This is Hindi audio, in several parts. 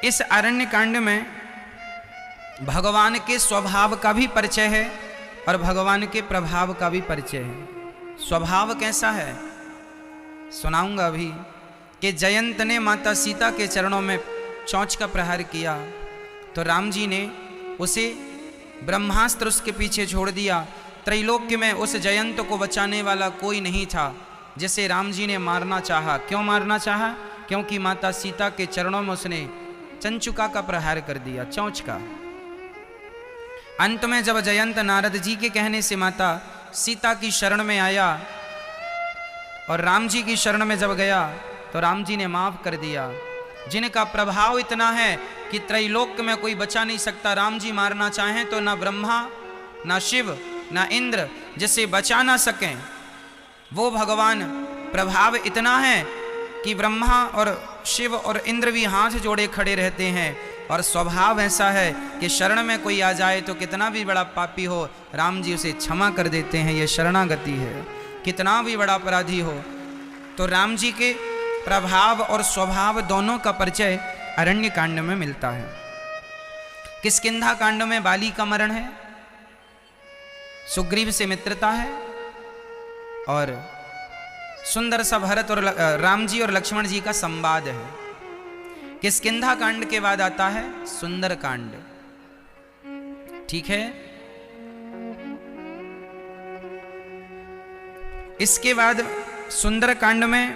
इस अरण्य कांड में भगवान के स्वभाव का भी परिचय है और भगवान के प्रभाव का भी परिचय है। स्वभाव कैसा है सुनाऊंगा अभी कि जयंत ने माता सीता के चरणों में चोंच का प्रहार किया तो राम जी ने उसे ब्रह्मास्त्र उसके पीछे छोड़ दिया। त्रैलोक्य में उस जयंत को बचाने वाला कोई नहीं था जिसे राम जी ने मारना चाहा। क्यों मारना चाहा? क्योंकि माता सीता के चरणों में उसने चंचुका का प्रहार कर दिया, चोंच का। अंत में जब जयंत नारद जी के कहने से माता सीता की शरण में आया और राम जी की शरण में जब गया तो राम जी ने माफ कर दिया। जिनका प्रभाव इतना है कि त्रैलोक्य में कोई बचा नहीं सकता। राम जी मारना चाहें तो ना ब्रह्मा ना शिव ना इंद्र जिसे बचा ना सकें। वो भगवान प्रभाव इतना है कि ब्रह्मा और शिव और इंद्र भी हाथ जोड़े खड़े रहते हैं। और स्वभाव ऐसा है कि शरण में कोई आ जाए तो कितना भी बड़ा पापी हो राम जी उसे क्षमा कर देते हैं। ये शरणागति है। कितना भी बड़ा अपराधी हो तो राम जी के प्रभाव और स्वभाव दोनों का परिचय अरण्य कांड में मिलता है। किष्किंधा कांड में बाली का मरण है, सुग्रीव से मित्रता है और सुंदर सा भरत और राम जी और लक्ष्मण जी का संवाद है। किष्किंधा कांड के बाद आता है सुंदर कांड। ठीक है, इसके बाद सुंदर कांड में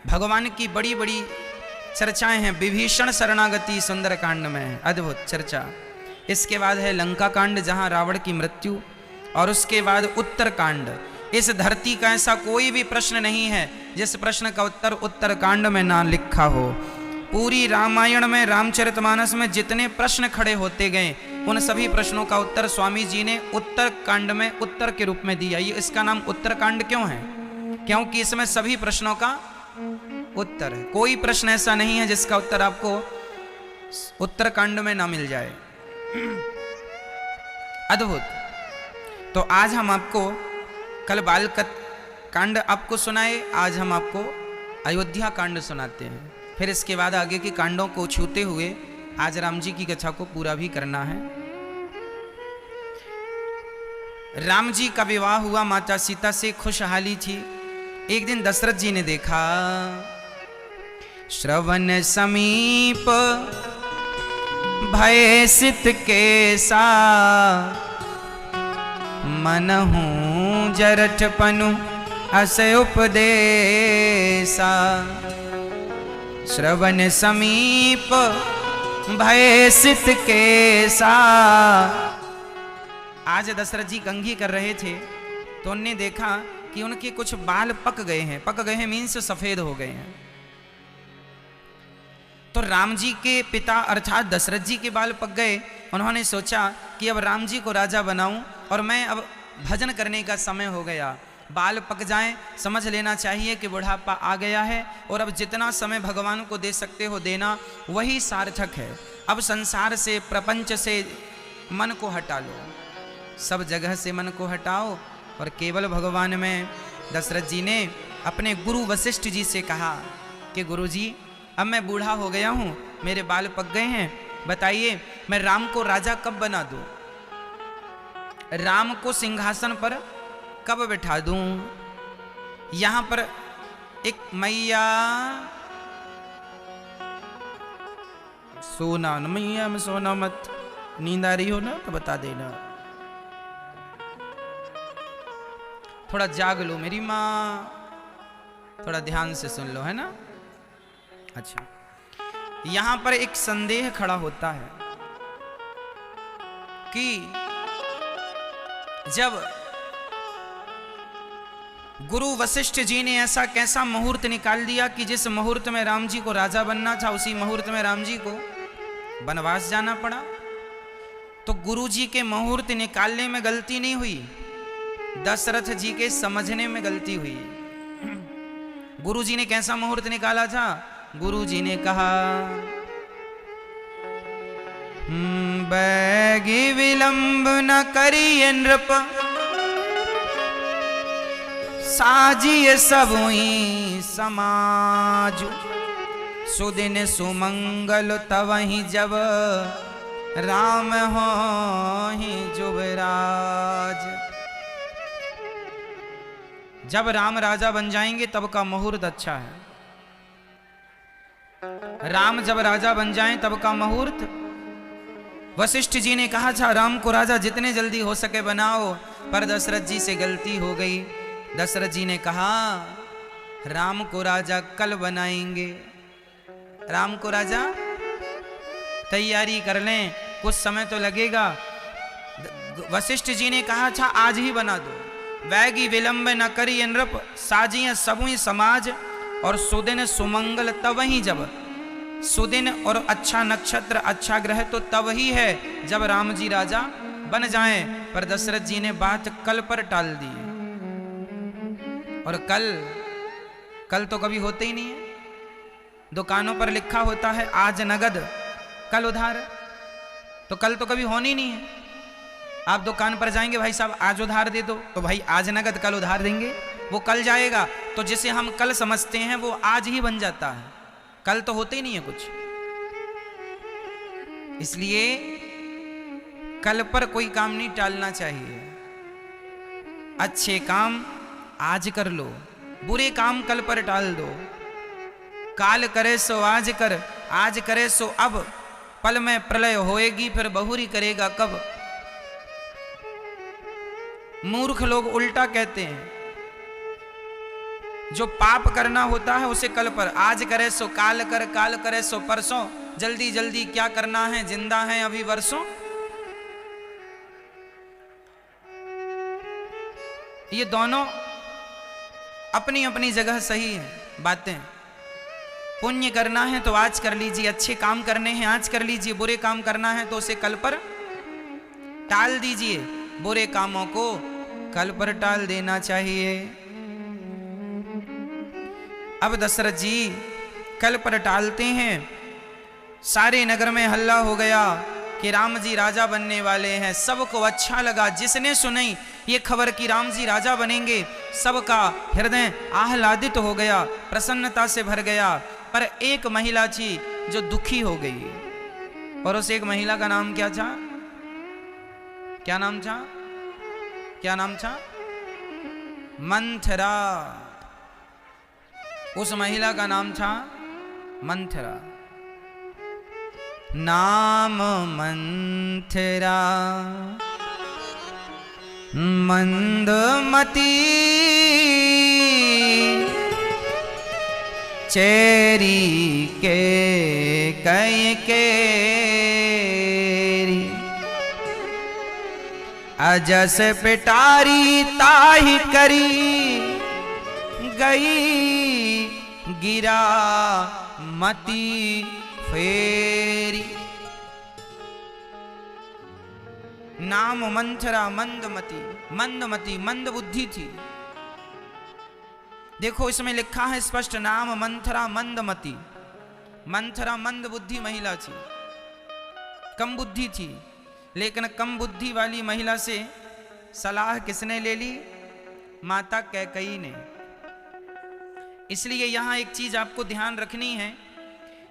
भगवान की बड़ी बड़ी चर्चाएं हैं। विभीषण शरणागति सुंदर कांड में है, अद्भुत चर्चा। इसके बाद है लंका कांड जहां रावण की मृत्यु और उसके बाद उत्तर कांड। इस धरती का ऐसा कोई भी प्रश्न नहीं है जिस प्रश्न का उत्तर उत्तर कांड में ना लिखा हो। पूरी रामायण में रामचरितमानस में जितने प्रश्न खड़े होते गए उन सभी प्रश्नों का उत्तर स्वामी जी ने उत्तर कांड में उत्तर के रूप में दिया। ये इसका नाम उत्तर कांड क्यों है? क्योंकि इसमें सभी प्रश्नों का उत्तर है। कोई प्रश्न ऐसा नहीं है जिसका उत्तर आपको उत्तर कांड में ना मिल जाए। अद्भुत। तो आज हम आपको कल बाल कांड आपको सुनाए, आज हम आपको अयोध्या कांड सुनाते हैं। फिर इसके बाद आगे के कांडों को छूते हुए आज राम जी की कथा को पूरा भी करना है। राम जी का विवाह हुआ, माता सीता से खुशहाली थी। एक दिन दशरथ जी ने देखा श्रवण समीप भय सित केसा मनहु जरठ पनु अस उपदेसा। श्रवण समीप भय सित केसा। आज दशरथ जी कंघी कर रहे थे तो उनने देखा कि उनके कुछ बाल पक गए हैं। पक गए हैं मीन्स सफेद हो गए हैं। तो राम जी के पिता अर्थात दशरथ जी के बाल पक गए। उन्होंने सोचा कि अब राम जी को राजा बनाऊं और मैं अब भजन करने का समय हो गया। बाल पक जाएं, समझ लेना चाहिए कि बुढ़ापा आ गया है और अब जितना समय भगवान को दे सकते हो देना वही सार्थक है। अब संसार से प्रपंच से मन को हटा लो, सब जगह से मन को हटाओ और केवल भगवान में। दशरथ जी ने अपने गुरु वशिष्ठ जी से कहा कि गुरु जी अब मैं बूढ़ा हो गया हूँ, मेरे बाल पक गए हैं, बताइए मैं राम को राजा कब बना दूं, राम को सिंहासन पर कब बिठा दूं। यहां पर एक मैया सोना न मैया में सोना मत, नींद आ रही हो ना तो बता देना, थोड़ा जाग लो मेरी माँ, थोड़ा ध्यान से सुन लो, है ना। अच्छा, यहां पर एक संदेह खड़ा होता है कि जब गुरु वशिष्ठ जी ने ऐसा कैसा मुहूर्त निकाल दिया कि जिस मुहूर्त में राम जी को राजा बनना था उसी मुहूर्त में राम जी को वनवास जाना पड़ा। तो गुरु जी के मुहूर्त निकालने में गलती नहीं हुई, दशरथ जी के समझने में गलती हुई। गुरु जी ने कैसा मुहूर्त निकाला था? गुरु जी ने कहा बैगी विलंब न करिए नृप, साजिए सबुई समाज। सुदिन सुमंगल तवहि जब राम हो ही जुबराज। जब राम राजा बन जाएंगे तब का मुहूर्त अच्छा है। राम जब राजा बन जाएं तब का मुहूर्त। वशिष्ठ जी ने कहा था राम को राजा जितने जल्दी हो सके बनाओ, पर दशरथ जी से गलती हो गई। दशरथ जी ने कहा राम को राजा कल बनाएंगे। राम को राजा तैयारी कर लें, कुछ समय तो लगेगा। वशिष्ठ जी ने कहा था आज ही बना दो। वैगी विलंब न करी नृप, साजिए सबुई समाज, और सुदिन सुमंगल तब ही जब। सुदिन और अच्छा नक्षत्र अच्छा ग्रह तो तब ही है जब राम जी राजा बन जाएं। पर दशरथ जी ने बात कल पर टाल दी, और कल तो कभी होते ही नहीं है। दुकानों पर लिखा होता है आज नगद कल उधार, तो कल तो कभी होनी नहीं है। आप दुकान पर जाएंगे भाई साहब आज उधार दे दो, तो भाई आज नगद कल उधार देंगे, वो कल जाएगा। तो जिसे हम कल समझते हैं वो आज ही बन जाता है, कल तो होते ही नहीं है कुछ। इसलिए कल पर कोई काम नहीं टालना चाहिए। अच्छे काम आज कर लो, बुरे काम कल पर टाल दो। काल करे सो आज कर, आज करे सो अब, पल में प्रलय होएगी फिर बहुरी करेगा कब। मूर्ख लोग उल्टा कहते हैं, जो पाप करना होता है उसे कल पर, आज करे सो काल कर, काल करे सो परसों। जल्दी जल्दी क्या करना है, जिंदा है अभी वर्षों। ये दोनों अपनी अपनी जगह सही है बातें। पुण्य करना है तो आज कर लीजिए, अच्छे काम करने हैं आज कर लीजिए, बुरे काम करना है तो उसे कल पर टाल दीजिए। बुरे कामों को कल पर टाल देना चाहिए। अब दशरथ जी कल पर टालते हैं। सारे नगर में हल्ला हो गया कि राम जी राजा बनने वाले हैं। सबको अच्छा लगा, जिसने सुनी ये खबर कि राम जी राजा बनेंगे सबका हृदय आह्लादित हो गया, प्रसन्नता से भर गया। पर एक महिला थी जो दुखी हो गई, और उस एक महिला का नाम क्या था? क्या नाम था? क्या नाम था? मंथरा। उस महिला का नाम था मंथरा। नाम मंथरा मंदमती, चेरी के कई केरी, अजस पिटारी ताही करी, गई गिरा मती फेरी। नाम मंथरा मंदमती, मंदमती मंद बुद्धि थी। देखो इसमें लिखा है स्पष्ट, नाम मंथरा मंदमती। मंथरा मंद बुद्धि महिला थी, कम बुद्धि थी। लेकिन कम बुद्धि वाली महिला से सलाह किसने ले ली? माता कैकेयी ने। इसलिए यहां एक चीज आपको ध्यान रखनी है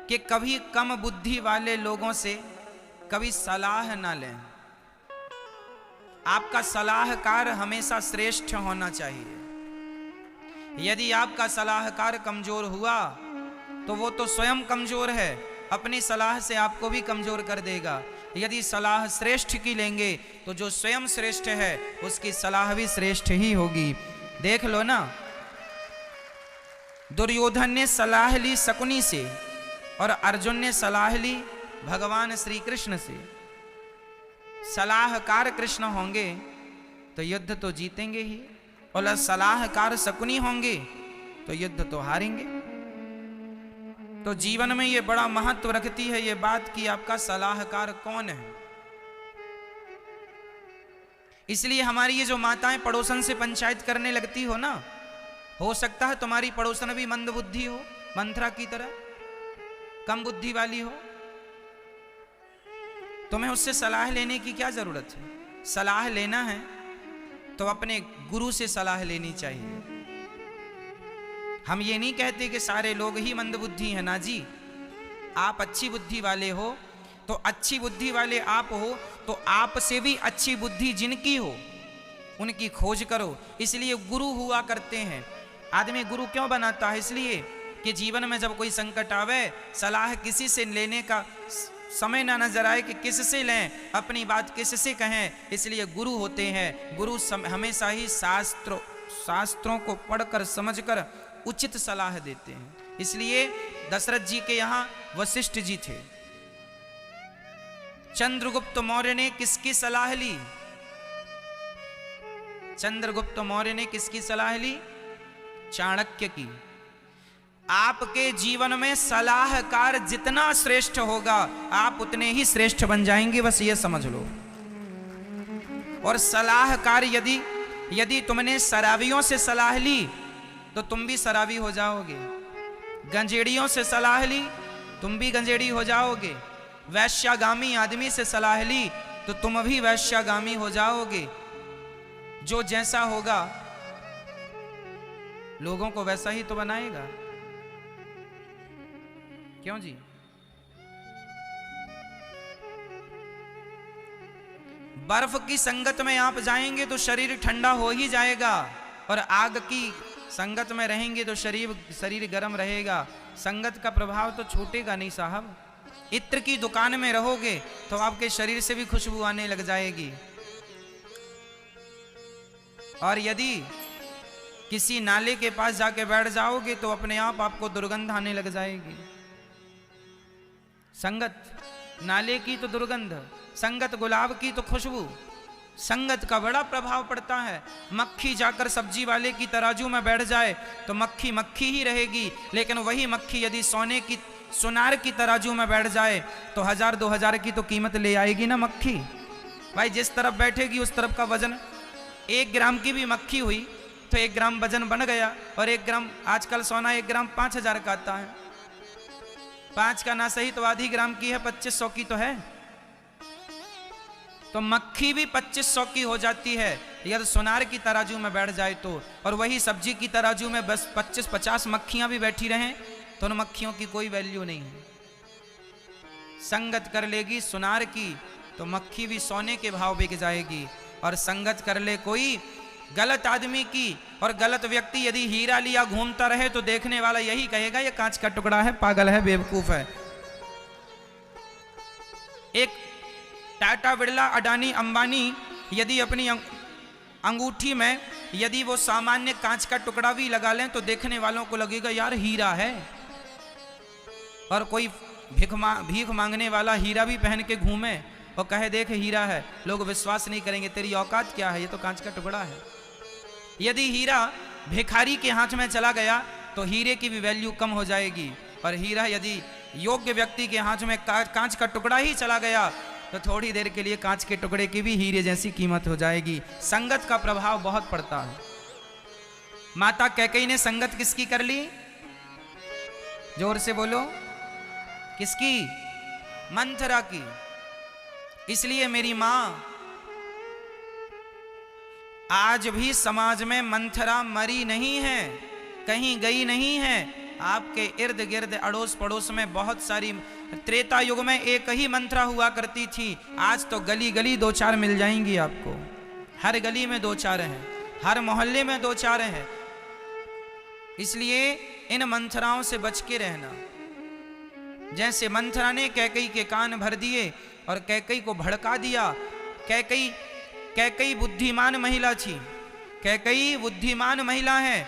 कि कभी कम बुद्धि वाले लोगों से कभी सलाह ना लें। आपका सलाहकार हमेशा श्रेष्ठ होना चाहिए। यदि आपका सलाहकार कमजोर हुआ तो वो तो स्वयं कमजोर है, अपनी सलाह से आपको भी कमजोर कर देगा। यदि सलाह श्रेष्ठ की लेंगे तो जो स्वयं श्रेष्ठ है उसकी सलाह भी श्रेष्ठ ही होगी। देख लो ना, दुर्योधन ने सलाह ली शकुनी से और अर्जुन ने सलाह ली भगवान श्री कृष्ण से। सलाहकार कृष्ण होंगे तो युद्ध तो जीतेंगे ही, और सलाहकार शकुनी होंगे तो युद्ध तो हारेंगे। तो जीवन में ये बड़ा महत्व रखती है ये बात कि आपका सलाहकार कौन है। इसलिए हमारी ये जो माताएं पड़ोसन से पंचायत करने लगती हो ना, हो सकता है तुम्हारी पड़ोसन भी मंद बुद्धि हो, मंथरा की तरह कम बुद्धि वाली हो। तुम्हें उससे सलाह लेने की क्या जरूरत है? सलाह लेना है तो अपने गुरु से सलाह लेनी चाहिए। हम ये नहीं कहते कि सारे लोग ही मंद बुद्धि हैं, ना जी। आप अच्छी बुद्धि वाले हो, तो अच्छी बुद्धि वाले आप हो, तो आपसे भी अच्छी बुद्धि जिनकी हो उनकी खोज करो। इसलिए गुरु हुआ करते हैं। आदमी गुरु क्यों बनाता है? इसलिए कि जीवन में जब कोई संकट आवे, सलाह किसी से लेने का समय ना नजर आए कि किससे लें, अपनी बात किससे कहें, इसलिए गुरु होते हैं। गुरु हमेशा ही शास्त्रों को पढ़कर समझकर उचित सलाह देते हैं। इसलिए दशरथ जी के यहाँ वशिष्ठ जी थे। चंद्रगुप्त मौर्य ने किसकी सलाह ली? चंद्रगुप्त मौर्य ने किसकी सलाह ली? चाणक्य की। आपके जीवन में सलाहकार जितना श्रेष्ठ होगा, आप उतने ही श्रेष्ठ बन जाएंगे, बस ये समझ लो। और सलाहकार यदि तुमने शराबियों से सलाह ली तो तुम भी शराबी हो जाओगे। गंजेड़ियों से सलाह ली तुम भी गंजेड़ी हो जाओगे। वैश्यागामी आदमी से सलाह ली तो तुम भी वैश्यागामी हो जाओगे। जो जैसा होगा लोगों को वैसा ही तो बनाएगा। क्यों जी? बर्फ की संगत में आप जाएंगे तो शरीर ठंडा हो ही जाएगा, और आग की संगत में रहेंगे तो शरीर गर्म रहेगा। संगत का प्रभाव तो छूटेगा नहीं साहब। इत्र की दुकान में रहोगे तो आपके शरीर से भी खुशबू आने लग जाएगी, और यदि किसी नाले के पास जाके बैठ जाओगे तो अपने आप आपको दुर्गंध आने लग जाएगी। संगत नाले की तो दुर्गंध, संगत गुलाब की तो खुशबू। संगत का बड़ा प्रभाव पड़ता है। मक्खी जाकर सब्जी वाले की तराजू में बैठ जाए तो मक्खी मक्खी ही रहेगी, लेकिन वही मक्खी यदि सोनार की तराजू में बैठ जाए तो 1000-2000 की तो कीमत ले आएगी ना मक्खी। भाई जिस तरफ बैठेगी उस तरफ का वजन। 1 ग्राम की भी मक्खी हुई तो 1 ग्राम वजन बन गया। और 1 ग्राम आजकल सोना 1 ग्राम 5000 का आता है। 5 का ना सही तो आधी ग्राम की है, 2500 की तो है। तो मक्खी भी 2500 की हो जाती है यदि सोनार की तराजू में बैठ जाए तो। और वही सब्जी की तराजू में बस 25-50 मक्खियां भी बैठी रहें तो उन मक्खियों की कोई वैल्यू नहीं है। संगत कर लेगी सोनार की तो मक्खी भी सोने के भाव बिक जाएगी। और संगत कर ले कोई गलत आदमी की और गलत व्यक्ति यदि हीरा लिया घूमता रहे तो देखने वाला यही कहेगा ये कांच का टुकड़ा है, पागल है, बेवकूफ है। एक टाटा, बिरला, अडानी, अंबानी यदि अपनी अंगूठी में यदि वो सामान्य कांच का टुकड़ा भी लगा लें तो देखने वालों को लगेगा यार हीरा है। और कोई भीख मांगने वाला हीरा भी पहन के घूमे और कहे देख हीरा है, लोग विश्वास नहीं करेंगे, तेरी औकात क्या है, ये तो कांच का टुकड़ा है। यदि हीरा भिखारी के हाथ में चला गया तो हीरे की भी वैल्यू कम हो जाएगी। और हीरा यदि योग्य व्यक्ति के हाथ में कांच का टुकड़ा ही चला गया तो थोड़ी देर के लिए कांच के टुकड़े की भी हीरे जैसी कीमत हो जाएगी। संगत का प्रभाव बहुत पड़ता है। माता कैकेयी ने संगत किसकी कर ली? जोर से बोलो, किसकी? मंथरा की। इसलिए मेरी मां आज भी समाज में मंथरा मरी नहीं है, कहीं गई नहीं है। आपके इर्द गिर्द अड़ोस पड़ोस में बहुत सारी, त्रेता युग में एक ही मंथरा हुआ करती थी, आज तो गली गली 2-4 मिल जाएंगी आपको। हर गली में 2-4 हैं, हर मोहल्ले में 2-4 हैं। इसलिए इन मंथराओं से बच के रहना। जैसे मंथरा ने कैकेयी के कान भर दिए और कैकेयी को भड़का दिया। कैकेयी बुद्धिमान महिला थी। कैकेयी बुद्धिमान महिला है,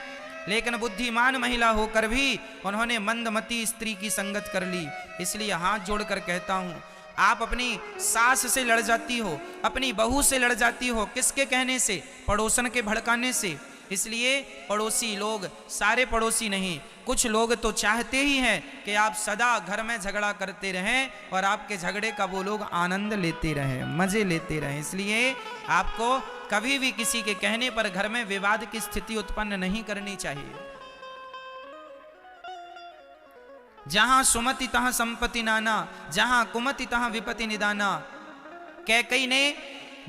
लेकिन बुद्धिमान महिला होकर भी उन्होंने मंदमती स्त्री की संगत कर ली। इसलिए हाथ जोड़कर कहता हूं, आप अपनी सास से लड़ जाती हो, अपनी बहू से लड़ जाती हो, किसके कहने से? पड़ोसन के भड़काने से। इसलिए पड़ोसी लोग, सारे पड़ोसी नहीं, कुछ लोग तो चाहते ही हैं कि आप सदा घर में झगड़ा करते रहें और आपके झगड़े का वो लोग आनंद लेते रहें, मजे लेते रहें। इसलिए आपको कभी भी किसी के कहने पर घर में विवाद की स्थिति उत्पन्न नहीं करनी चाहिए। जहां सुमति तहां संपत्ति नाना, जहां कुमति तहां विपत्ति निदाना। कैकेयी ने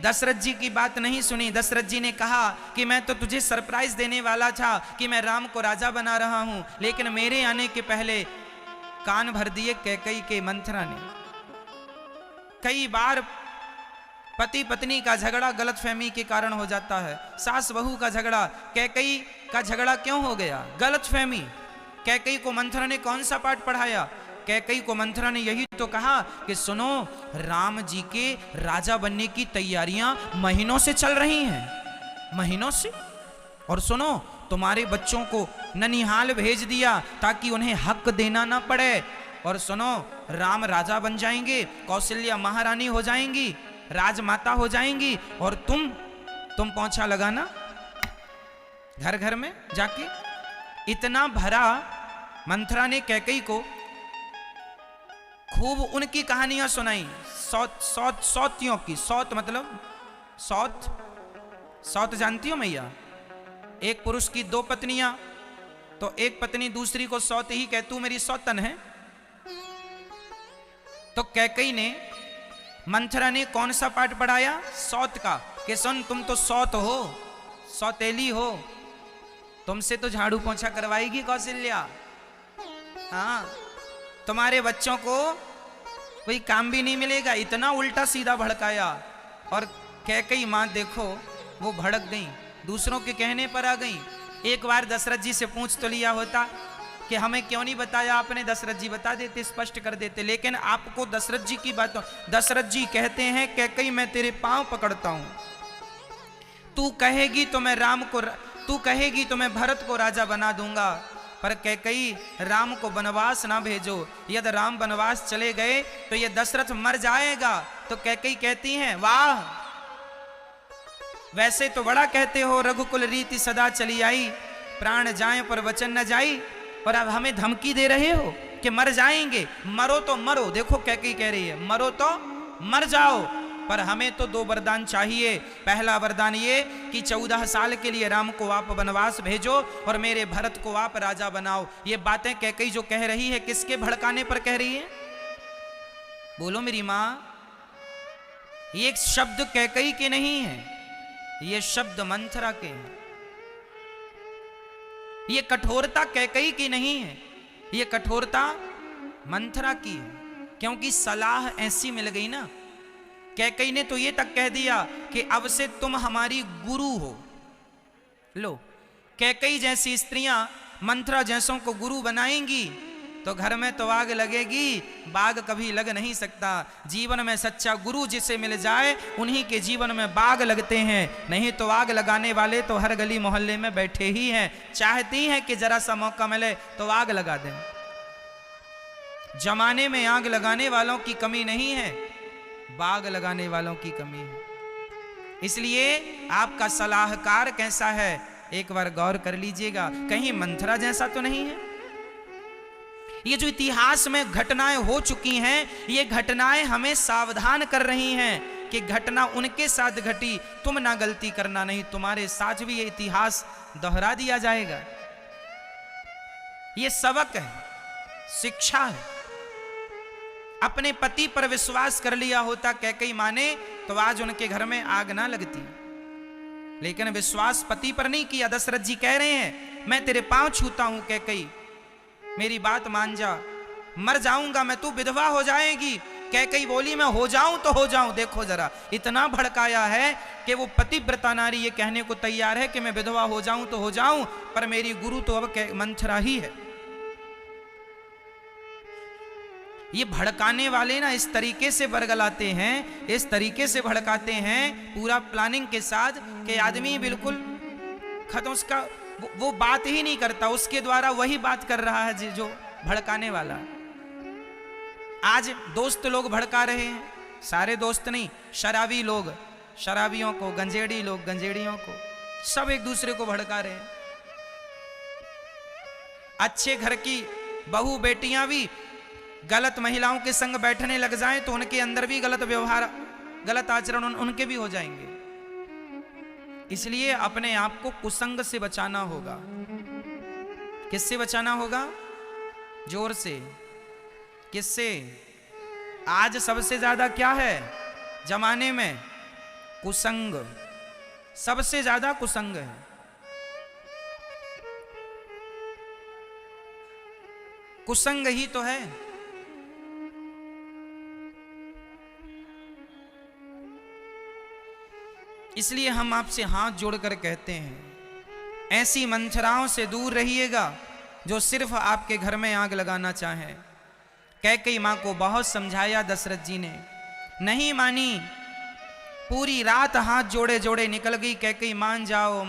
दशरथ जी की बात नहीं सुनी। दशरथ जी ने कहा कि मैं तो तुझे सरप्राइज देने वाला था कि मैं राम को राजा बना रहा हूं, लेकिन मेरे आने के पहले कान भर दिए कैकई के मंथरा ने। कई बार पति पत्नी का झगड़ा गलतफहमी के कारण हो जाता है, सास बहू का झगड़ा, कैकई का झगड़ा क्यों हो गया? गलतफहमी। कैकई को मंथरा ने कौन सा पाठ पढ़ाया? कैकई को मंथरा ने यही तो कहा कि सुनो, राम जी के राजा बनने की तैयारियां महीनों से चल रही हैं, महीनों से। और सुनो, तुम्हारे बच्चों को ननिहाल भेज दिया ताकि उन्हें हक देना ना पड़े। और सुनो, राम राजा बन जाएंगे, कौशल्या महारानी हो जाएंगी, राजमाता हो जाएंगी, और तुम पोंछा लगाना घर घर में जाके। इतना भरा मंथरा ने कैकई को खूब उनकी कहानियां सुनाई, सौतियों की। सौत मतलब सौत जानती हो मैया? एक पुरुष की दो पत्नियां, तो एक पत्नी दूसरी को सौत ही कह, तू मेरी सौतन है। तो कैकई ने मंथरा ने कौन सा पाठ पढ़ाया? सौत का, कि सुन, तुम तो सौत हो, सौतेली हो, तुमसे तो झाड़ू पोंछा करवाएगी कौशल्या। हाँ, तुम्हारे बच्चों को कोई काम भी नहीं मिलेगा। इतना उल्टा सीधा भड़काया। और कैकई मां देखो, वो भड़क गई, दूसरों के कहने पर आ गई। एक बार दशरथ जी से पूछ तो लिया होता कि हमें क्यों नहीं बताया आपने, दशरथ जी बता देते, स्पष्ट कर देते। लेकिन आपको दशरथ जी की बात, दशरथ जी कहते हैं कैकई मैं तेरे पांव पकड़ता हूं, तू कहेगी तो मैं भरत को राजा बना दूंगा, पर कैकई राम को वनवास ना भेजो। यदि राम वनवास चले गए तो ये दशरथ मर जाएगा। तो कैकई कहती हैं, वाह, वैसे तो बड़ा कहते हो, रघुकुल रीति सदा चली आई, प्राण जाए पर वचन न जाई, और अब हमें धमकी दे रहे हो कि मर जाएंगे। मरो तो मरो, देखो कैकई कह रही है, मरो तो मर जाओ, पर हमें तो दो वरदान चाहिए। पहला वरदान ये कि 14 साल के लिए राम को आप वनवास भेजो और मेरे भरत को आप राजा बनाओ। ये बातें कैकई जो कह रही है, किसके भड़काने पर कह रही है? बोलो मेरी मां। ये शब्द कैकई के नहीं है, ये शब्द मंथरा के हैं। ये कठोरता कैकई की नहीं है, ये कठोरता मंथरा की है, क्योंकि सलाह ऐसी मिल गई ना। कैकई ने तो ये तक कह दिया कि अब से तुम हमारी गुरु हो। लो, कैकई जैसी स्त्रियां मंथरा जैसों को गुरु बनाएंगी तो घर में तो आग लगेगी, बाग कभी लग नहीं सकता। जीवन में सच्चा गुरु जिसे मिल जाए उन्हीं के जीवन में बाग लगते हैं, नहीं तो आग लगाने वाले तो हर गली मोहल्ले में बैठे ही हैं। चाहती हैं कि जरा सा मौका मिले तो आग लगा दें। जमाने में आग लगाने वालों की कमी नहीं है, बाग लगाने वालों की कमी है। इसलिए आपका सलाहकार कैसा है, एक बार गौर कर लीजिएगा, कहीं मंथरा जैसा तो नहीं है। ये जो इतिहास में घटनाएं हो चुकी हैं, ये घटनाएं हमें सावधान कर रही हैं कि घटना उनके साथ घटी, तुम ना गलती करना, नहीं तुम्हारे साथ भी ये इतिहास दोहरा दिया जाएगा। ये सबक है, शिक्षा है। अपने पति पर विश्वास कर लिया होता कैकई माने तो आज उनके घर में आग ना लगती, लेकिन विश्वास पति पर नहीं किया। दशरथ जी कह रहे हैं, मैं तेरे पांव छूता हूं कैकई, मेरी बात मान जा, मर जाऊंगा मैं, तू विधवा हो जाएगी। कैकई बोली, मैं हो जाऊं तो हो जाऊं। देखो जरा, इतना भड़काया है कि वो पतिव्रता नारी ये कहने को तैयार है कि मैं विधवा हो जाऊं तो हो जाऊं, पर मेरी गुरु तो अब मंथरा ही है। ये भड़काने वाले ना इस तरीके से बरगलाते हैं, इस तरीके से भड़काते हैं पूरा प्लानिंग के साथ कि आदमी बिल्कुल खत्म, उसका वो बात ही नहीं करता, उसके द्वारा वही बात कर रहा है जो भड़काने वाला। आज दोस्त लोग भड़का रहे हैं, सारे दोस्त नहीं, शराबी लोग शराबियों को, गंजेड़ी लोग गंजेड़ियों को, सब एक दूसरे को भड़का रहे हैं। अच्छे घर की बहू बेटियां भी गलत महिलाओं के संग बैठने लग जाएं तो उनके अंदर भी गलत व्यवहार, गलत आचरण उनके भी हो जाएंगे। इसलिए अपने आप को कुसंग से बचाना होगा। किससे बचाना होगा? जोर से। किससे? आज सबसे ज्यादा क्या है जमाने में? कुसंग। सबसे ज्यादा कुसंग है। कुसंग ही तो है। इसलिए हम आपसे हाथ जोड़कर कहते हैं, ऐसी मंथराओं से दूर रहिएगा जो सिर्फ आपके घर में आग लगाना चाहे। कैकेयी मां को बहुत समझाया दशरथ जी ने, नहीं मानी। पूरी रात हाथ जोड़े जोड़े निकल गई। कैकेयी मान जाओ,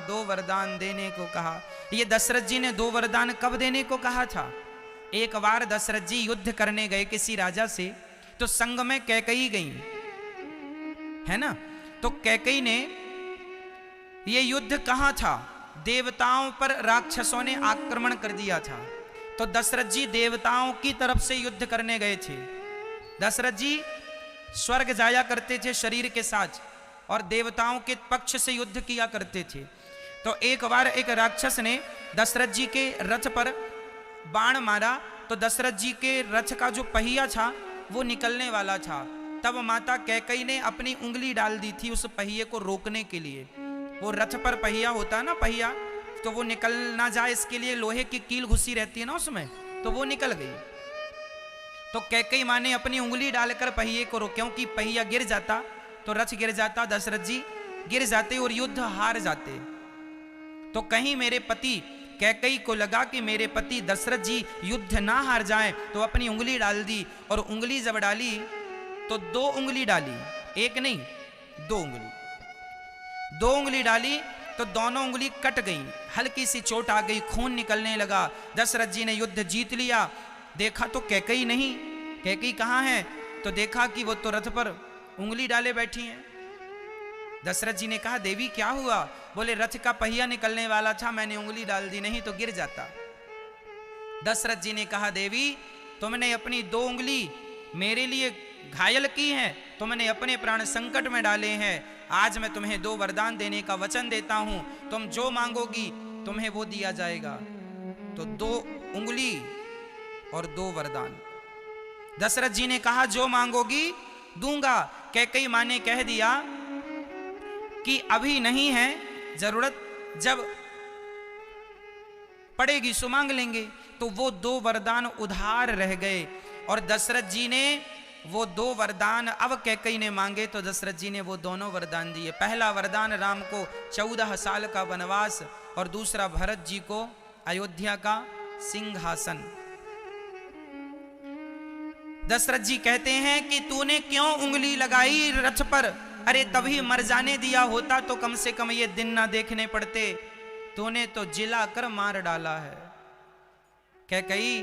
2 वरदान देने को कहा। ये दशरथ जी ने 2 वरदान कब देने को कहा था? एक बार दशरथ जी युद्ध करने गए किसी राजा से, तो संग में कैकेयी गई, है ना। तो कैकेयी ने, ये युद्ध कहाँ था? देवताओं पर राक्षसों ने आक्रमण कर दिया था। तो दशरथ जी देवताओं की तरफ से युद्ध करने गए थे। दशरथ जी स्वर्ग जाया करते थे शरीर के साथ, और देवताओं के पक्ष से युद्ध किया करते थे। तो एक बार एक राक्षस ने दशरथ जी के रथ पर बाण मारा, तो दशरथ जी के रथ का जो पहिया था वो निकलने वाला था। तब माता कैकेयी ने अपनी उंगली डाल दी थी उस पहिए को रोकने के लिए। वो रथ पर पहिया होता है ना, पहिया, तो वो निकल ना जाए इसके लिए लोहे की कील घुसी रहती है ना उसमें, तो वो निकल गई। तो कैकेयी मां ने अपनी उंगली डालकर पहिए को रोक, क्योंकि पहिया गिर जाता तो रथ गिर जाता, दशरथ जी गिर जाते और युद्ध हार जाते। तो कहीं मेरे पति, कैकेयी को लगा कि मेरे पति दशरथ जी युद्ध ना हार जाएं, तो अपनी उंगली डाल दी। और उंगली जब डाली तो 2 उंगली डाली, एक नहीं 2 उंगली, 2 उंगली डाली तो दोनों उंगली कट गई, हल्की सी चोट आ गई, खून निकलने लगा। दशरथ जी ने युद्ध जीत लिया। देखा तो कैकेयी नहीं, कैकेयी कहाँ है? तो देखा कि वो तो रथ पर उंगली डाले बैठी हैं। दशरथ जी ने कहा, देवी क्या हुआ? बोले, रथ का पहिया निकलने वाला था, मैंने उंगली डाल दी, नहीं तो गिर जाता। दशरथ जी ने कहा, देवी तुमने अपनी 2 उंगली मेरे लिए घायल की हैं, तुमने अपने प्राण संकट में डाले हैं। आज मैं तुम्हें 2 वरदान देने का वचन देता हूं, तुम जो मांगोगी तुम्हें वो दिया जाएगा। तो 2 उंगली और 2 वरदान। दशरथ जी ने कहा, जो मांगोगी दूंगा। कैकेयी मां ने कह दिया कि अभी नहीं है जरूरत, जब पड़ेगी सो मांग लेंगे। तो वो 2 वरदान उधार रह गए, और दशरथ जी ने वो 2 वरदान अब कैकेयी ने मांगे, तो दशरथ जी ने वो दोनों वरदान दिए। पहला वरदान राम को 14 साल का वनवास, और दूसरा भरत जी को अयोध्या का सिंहासन। दशरथ जी कहते हैं कि तूने क्यों उंगली लगाई रथ पर? अरे तभी मर जाने दिया होता तो कम से कम ये दिन ना देखने पड़ते, तूने तो जिला कर मार डाला है। कैकेयी,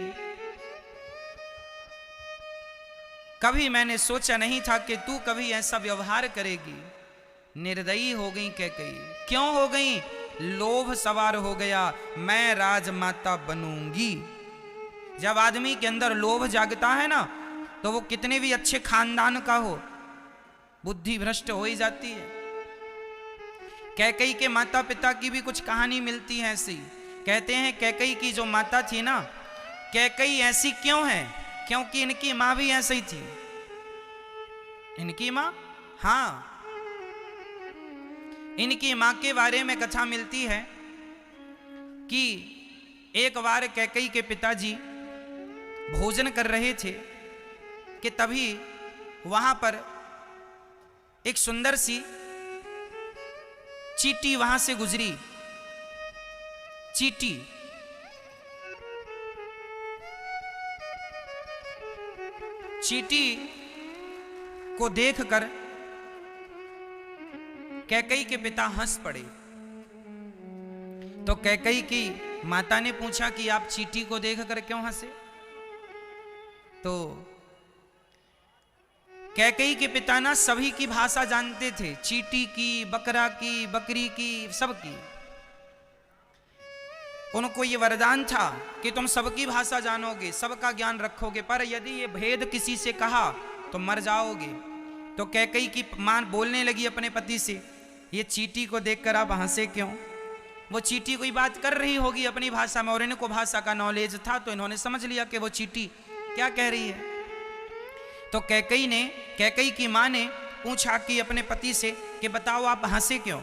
कभी मैंने सोचा नहीं था कि तू कभी ऐसा व्यवहार करेगी। निर्दयी हो गई कैकेयी। क्यों हो गई? लोभ सवार हो गया, मैं राजमाता बनूंगी। जब आदमी के अंदर लोभ जागता है ना, तो वो कितने भी अच्छे खानदान का हो, बुद्धि भ्रष्ट हो ही जाती है। कैकेयी के माता पिता की भी कुछ कहानी मिलती है ऐसी। कहते हैं कैकेयी की जो माता थी ना, कैकेयी ऐसी क्यों है? क्योंकि इनकी मां भी ऐसी ही थी। इनकी मां, हाँ, इनकी मां के बारे में कथा मिलती है कि एक बार कैकेयी के पिताजी भोजन कर रहे थे कि तभी वहां पर एक सुंदर सी चींटी वहां से गुजरी। चींटी, चींटी को देखकर कैकेयी के पिता हंस पड़े। तो कैकेयी की माता ने पूछा कि आप चींटी को देखकर क्यों हंसे? तो कैकेयी के पिता ना सभी की भाषा जानते थे, चींटी की, बकरा की, बकरी की, सबकी। उनको ये वरदान था कि तुम सबकी भाषा जानोगे, सबका ज्ञान रखोगे, पर यदि ये भेद किसी से कहा तो मर जाओगे। तो कैकेयी की मां बोलने लगी अपने पति से, ये चींटी को देखकर आप हंसे क्यों? वो चींटी कोई बात कर रही होगी अपनी भाषा में, और इनको भाषा का नॉलेज था, तो इन्होंने समझ लिया कि वो चींटी क्या कह रही है। तो कैकेयी की मां ने पूछा कि अपने पति से कि बताओ आप हंसे क्यों?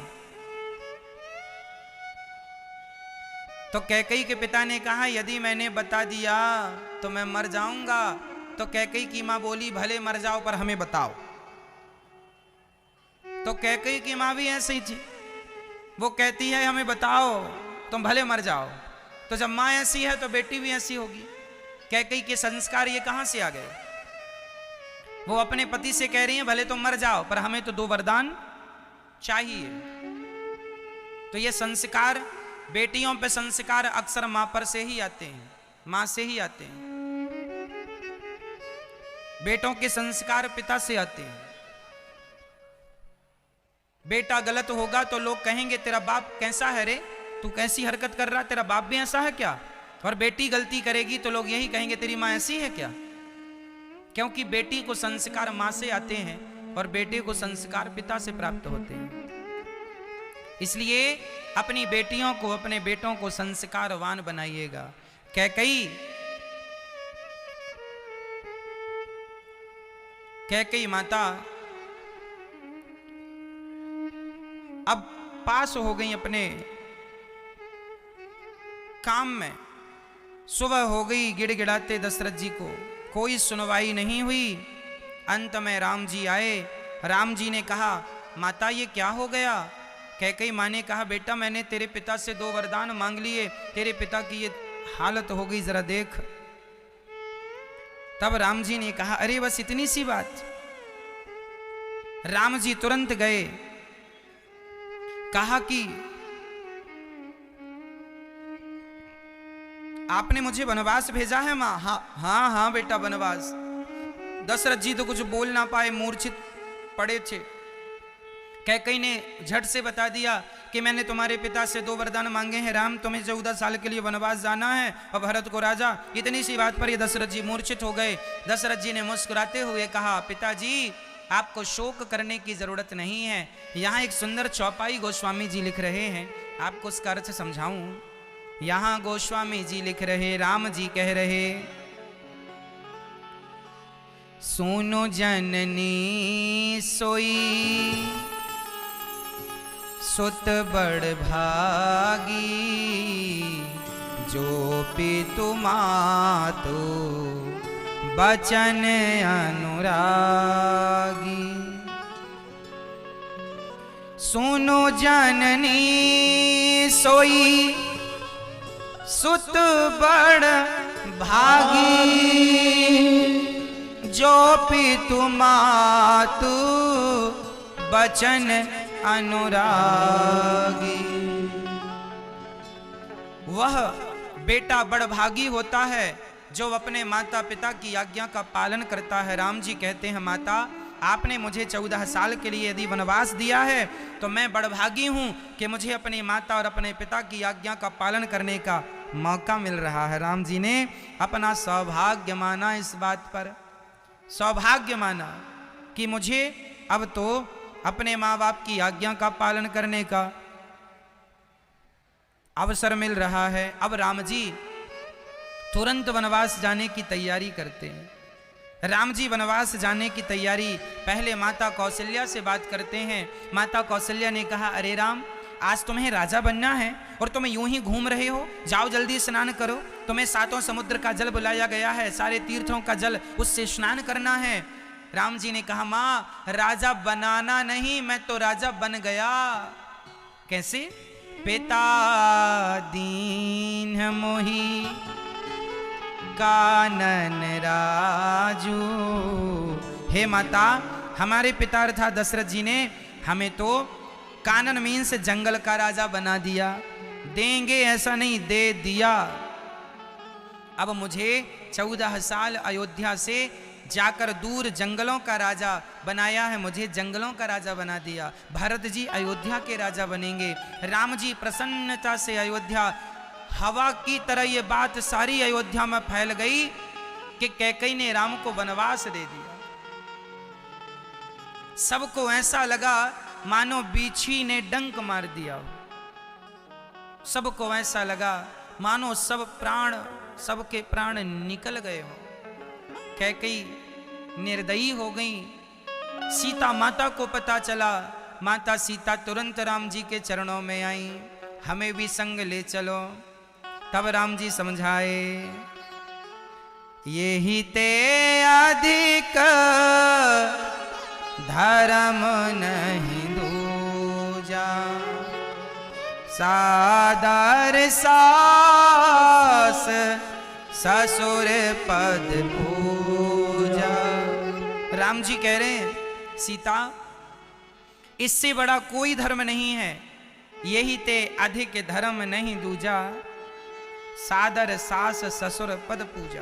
तो कैकेयी के पिता ने कहा यदि मैंने बता दिया तो मैं मर जाऊंगा। तो कैकेयी की मां बोली भले मर जाओ पर हमें बताओ। तो कैकेयी की मां भी ऐसी थी, वो कहती है हमें बताओ, तुम भले मर जाओ। तो जब मां ऐसी है तो बेटी भी ऐसी होगी। कैकेयी के संस्कार ये कहां से आ गए? वो अपने पति से कह रही हैं भले तुम मर जाओ पर हमें तो 2 वरदान चाहिए। तो ये संस्कार, बेटियों पे संस्कार अक्सर मां पर से ही आते हैं, मां से ही आते हैं। बेटों के संस्कार पिता से आते हैं। बेटा गलत होगा तो लोग कहेंगे तेरा बाप कैसा है रे, तू कैसी हरकत कर रहा, तेरा बाप भी ऐसा है क्या? और बेटी गलती करेगी तो लोग यही कहेंगे तेरी मां ऐसी है क्या? क्योंकि बेटी को संस्कार मां से आते हैं और बेटे को संस्कार पिता से प्राप्त होते हैं। इसलिए अपनी बेटियों को, अपने बेटों को संस्कारवान बनाइएगा। कैकेयी माता अब पास हो गई अपने काम में। सुबह हो गई, गिड़गिड़ाते दशरथ जी को कोई सुनवाई नहीं हुई। अंत में राम जी आए। राम जी ने कहा माता ये क्या हो गया? कैकेयी मां ने कहा बेटा मैंने तेरे पिता से 2 वरदान मांग लिए, तेरे पिता की ये हालत हो गई, जरा देख। तब राम जी ने कहा अरे बस इतनी सी बात। राम जी तुरंत गए, कहा कि आपने मुझे वनवास भेजा है मां? हाँ बेटा वनवास। दशरथ जी तो कुछ बोल ना पाए, मूर्छित पड़े थे। कैकेयी ने झट से बता दिया कि मैंने तुम्हारे पिता से 2 वरदान मांगे हैं राम, तुम्हें 14 साल के लिए वनवास जाना है और भरत को राजा। इतनी सी बात पर ये दशरथ जी मूर्छित हो गए। दशरथ जी ने मुस्कुराते हुए कहा पिताजी आपको शोक करने की जरूरत नहीं है। यहाँ एक सुंदर चौपाई गोस्वामी जी लिख रहे हैं, आपको उसका अर्थ समझाऊं। यहाँ गोस्वामी जी लिख रहे, राम जी कह रहे सुनो जननी सोई सुत बड़ भागी, जो पितु मातु बचन अनुरागी। सुनो जननी सोई सुत बड़ भागी, जो पितु मातु बचन अनुरागी। वह बेटा बड़भागी होता है जो अपने माता पिता की आज्ञा का पालन करता है। राम जी कहते हैं माता आपने मुझे 14 साल के लिए यदि वनवास दिया है तो मैं बड़भागी हूं कि मुझे अपनी माता और अपने पिता की आज्ञा का पालन करने का मौका मिल रहा है। राम जी ने अपना सौभाग्य माना, इस बात पर सौभाग्य माना कि मुझे अब तो अपने माँ बाप की आज्ञा का पालन करने का अवसर मिल रहा है। अब राम जी तुरंत वनवास जाने की तैयारी करते हैं। राम जी वनवास जाने की तैयारी पहले माता कौशल्या से बात करते हैं। माता कौशल्या ने कहा अरे राम आज तुम्हें राजा बनना है और तुम यूं ही घूम रहे हो, जाओ जल्दी स्नान करो, तुम्हें 7 समुद्र का जल बुलाया गया है, सारे तीर्थों का जल, उससे स्नान करना है। राम जी ने कहा माँ राजा बनाना नहीं, मैं तो राजा बन गया। कैसे? पिता दीन मोही कानन राजू। हे माता हमारे पिता अर्थात दशरथ जी ने हमें तो कानन मीन्स जंगल का राजा बना दिया, देंगे ऐसा नहीं, दे दिया। अब मुझे 14 साल अयोध्या से जाकर दूर जंगलों का राजा बनाया है, मुझे जंगलों का राजा बना दिया। भरत जी अयोध्या के राजा बनेंगे। राम जी प्रसन्नता से अयोध्या, हवा की तरह ये बात सारी अयोध्या में फैल गई कि कैकेयी ने राम को वनवास दे दिया। सबको ऐसा लगा मानो बीछी ने डंक मार दिया। सबको ऐसा लगा मानो सबके प्राण निकल गए हो। कैकेयी निर्दयी हो गई। सीता माता को पता चला, माता सीता तुरंत राम जी के चरणों में आई, हमें भी संग ले चलो। तब राम जी समझाए, ये ही ते अधिक धर्म नहीं दूजा, सादर सास ससुर पद पूजा। राम जी कह रहे हैं, सीता इससे बड़ा कोई धर्म नहीं है, यही ते अधिक धर्म नहीं दूजा, सादर सास ससुर पद पूजा।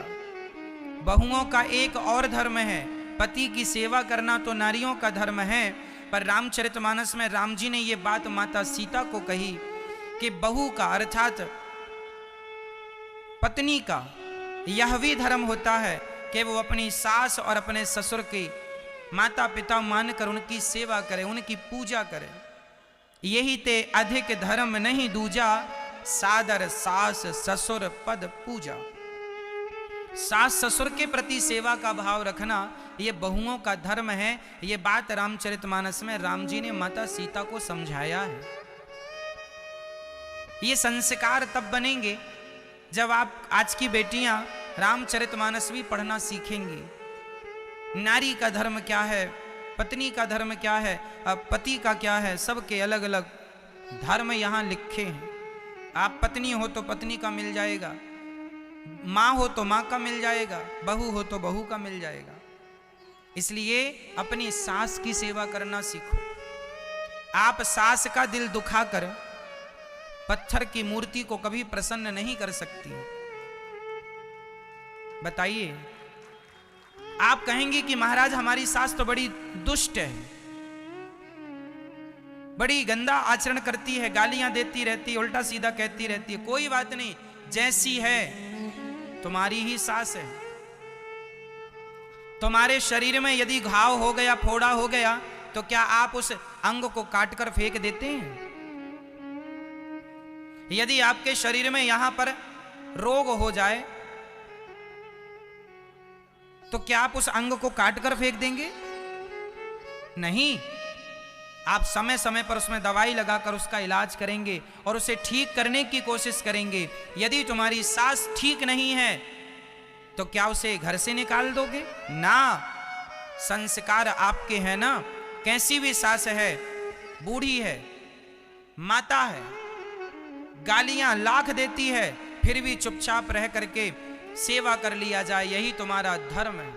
बहुओं का एक और धर्म है, पति की सेवा करना तो नारियों का धर्म है, पर रामचरितमानस में राम जी ने ये बात माता सीता को कही कि बहू का अर्थात पत्नी का यह भी धर्म होता है कि वो अपनी सास और अपने ससुर की माता पिता मानकर उनकी सेवा करे, उनकी पूजा करे। यही ते अधिक धर्म नहीं दूजा, सादर सास ससुर पद पूजा। सास ससुर के प्रति सेवा का भाव रखना ये बहुओं का धर्म है। ये बात रामचरितमानस में राम जी ने माता सीता को समझाया है। ये संस्कार तब बनेंगे जब आप आज की बेटियां रामचरितमानस भी पढ़ना सीखेंगी। नारी का धर्म क्या है, पत्नी का धर्म क्या है, अब पति का क्या है, सबके अलग अलग धर्म यहाँ लिखे हैं। आप पत्नी हो तो पत्नी का मिल जाएगा, माँ हो तो माँ का मिल जाएगा, बहू हो तो बहू का मिल जाएगा। इसलिए अपनी सास की सेवा करना सीखो। आप सास का दिल दुखाकर पत्थर की मूर्ति को कभी प्रसन्न नहीं कर सकती। बताइए, आप कहेंगे कि महाराज हमारी सास तो बड़ी दुष्ट है, बड़ी गंदा आचरण करती है, गालियां देती रहती है, उल्टा सीधा कहती रहती है। कोई बात नहीं, जैसी है तुम्हारी ही सास है। तुम्हारे शरीर में यदि घाव हो गया, फोड़ा हो गया, तो क्या आप उस अंग को काटकर फेंक देते हैं? यदि आपके शरीर में यहां पर रोग हो जाए तो क्या आप उस अंग को काटकर फेंक देंगे? नहीं, आप समय समय पर उसमें दवाई लगाकर उसका इलाज करेंगे और उसे ठीक करने की कोशिश करेंगे। यदि तुम्हारी सास ठीक नहीं है तो क्या उसे घर से निकाल दोगे? ना, संस्कार आपके हैं ना। कैसी भी सास है, बूढ़ी है, माता है, गालियां लाख देती है, फिर भी चुपचाप रह करके सेवा कर लिया जाए, यही तुम्हारा धर्म है।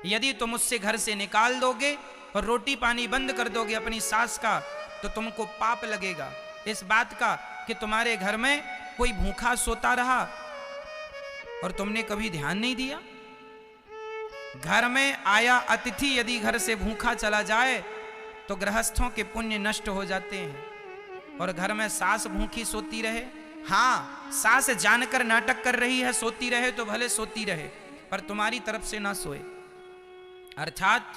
यदि तुम उससे घर से निकाल दोगे और रोटी पानी बंद कर दोगे अपनी सास का, तो तुमको पाप लगेगा इस बात का कि तुम्हारे घर में कोई भूखा सोता रहा और तुमने कभी ध्यान नहीं दिया। घर में आया अतिथि यदि घर से भूखा चला जाए तो गृहस्थों के पुण्य नष्ट हो जाते हैं। और घर में सास भूखी सोती रहे, हाँ, सास जानकर नाटक कर रही है, सोती रहे तो भले सोती रहे, पर तुम्हारी तरफ से ना सोए। अर्थात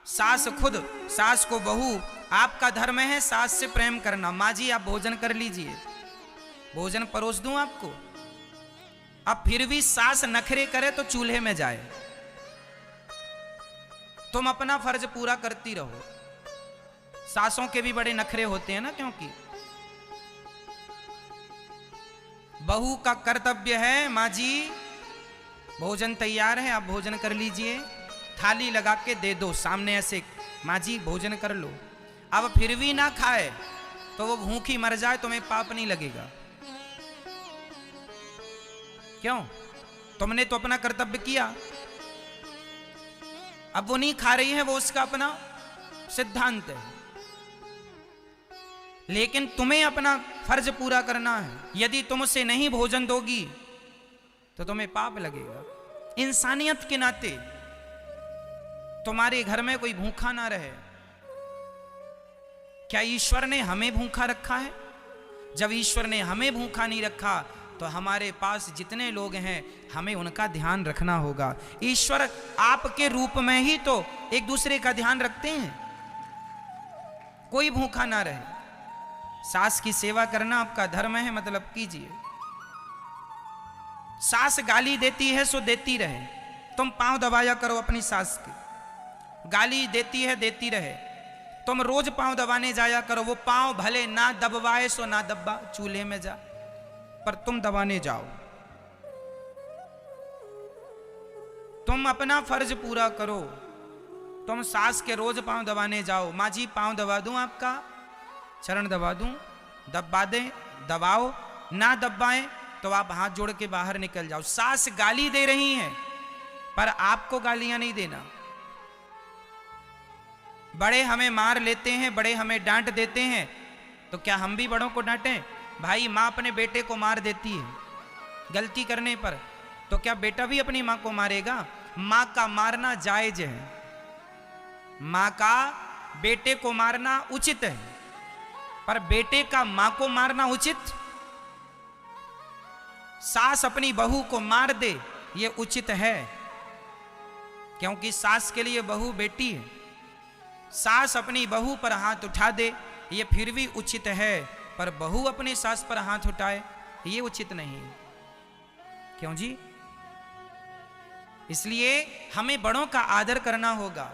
सास खुद सास को बहू, आपका धर्म है सास से प्रेम करना। माँ जी आप भोजन कर लीजिए, भोजन परोस दूं आपको। अब फिर भी सास नखरे करे तो चूल्हे में जाए। तुम अपना फर्ज पूरा करती रहो। सासों के भी बड़े नखरे होते हैं ना, क्योंकि बहू का कर्तव्य है, माँ जी भोजन तैयार है, आप भोजन कर लीजिए, थाली लगा के दे दो सामने ऐसे, माँ जी भोजन कर लो। अब फिर भी ना खाए तो वो भूखी मर जाए, तुम्हें पाप नहीं लगेगा। क्यों? तुमने तो अपना कर्तव्य किया। अब वो नहीं खा रही है, वो उसका अपना सिद्धांत है, लेकिन तुम्हें अपना फर्ज पूरा करना है। यदि तुम उसे नहीं भोजन दोगी तो तुम्हें पाप लगेगा। इंसानियत के नाते तुम्हारे घर में कोई भूखा ना रहे। क्या ईश्वर ने हमें भूखा रखा है? जब ईश्वर ने हमें भूखा नहीं रखा तो हमारे पास जितने लोग हैं हमें उनका ध्यान रखना होगा। ईश्वर आपके रूप में ही तो एक दूसरे का ध्यान रखते हैं। कोई भूखा ना रहे। सास की सेवा करना आपका धर्म है, मतलब कीजिए। सास गाली देती है सो देती रहे, तुम पांव दबाया करो अपनी सास के। गाली देती है, देती रहे, तुम रोज पांव दबाने जाया करो। वो पांव भले ना दबवाए सो ना दबा, चूल्हे में जा। पर तुम दबाने जाओ। तुम अपना फर्ज पूरा करो। तुम सास के रोज पांव दबाने जाओ। माँ जी पांव दबा दूं आपका, चरण दबा दूं, दबा दें, दबाओ, ना दबाएं तो आप हाथ जोड़ के बाहर निकल जाओ। सास गाली दे रही हैं पर आपको गालियां नहीं देना। बड़े हमें मार लेते हैं, बड़े हमें डांट देते हैं, तो क्या हम भी बड़ों को डांटें? भाई माँ अपने बेटे को मार देती है गलती करने पर, तो क्या बेटा भी अपनी माँ को मारेगा? माँ का मारना जायज है, माँ का बेटे को मारना उचित है, पर बेटे का माँ को मारना उचित? सास अपनी बहू को मार दे ये उचित है, क्योंकि सास के लिए बहू बेटी है। सास अपनी बहू पर हाथ उठा दे ये फिर भी उचित है, पर बहू अपनी सास पर हाथ उठाए ये उचित नहीं। क्यों जी? इसलिए हमें बड़ों का आदर करना होगा,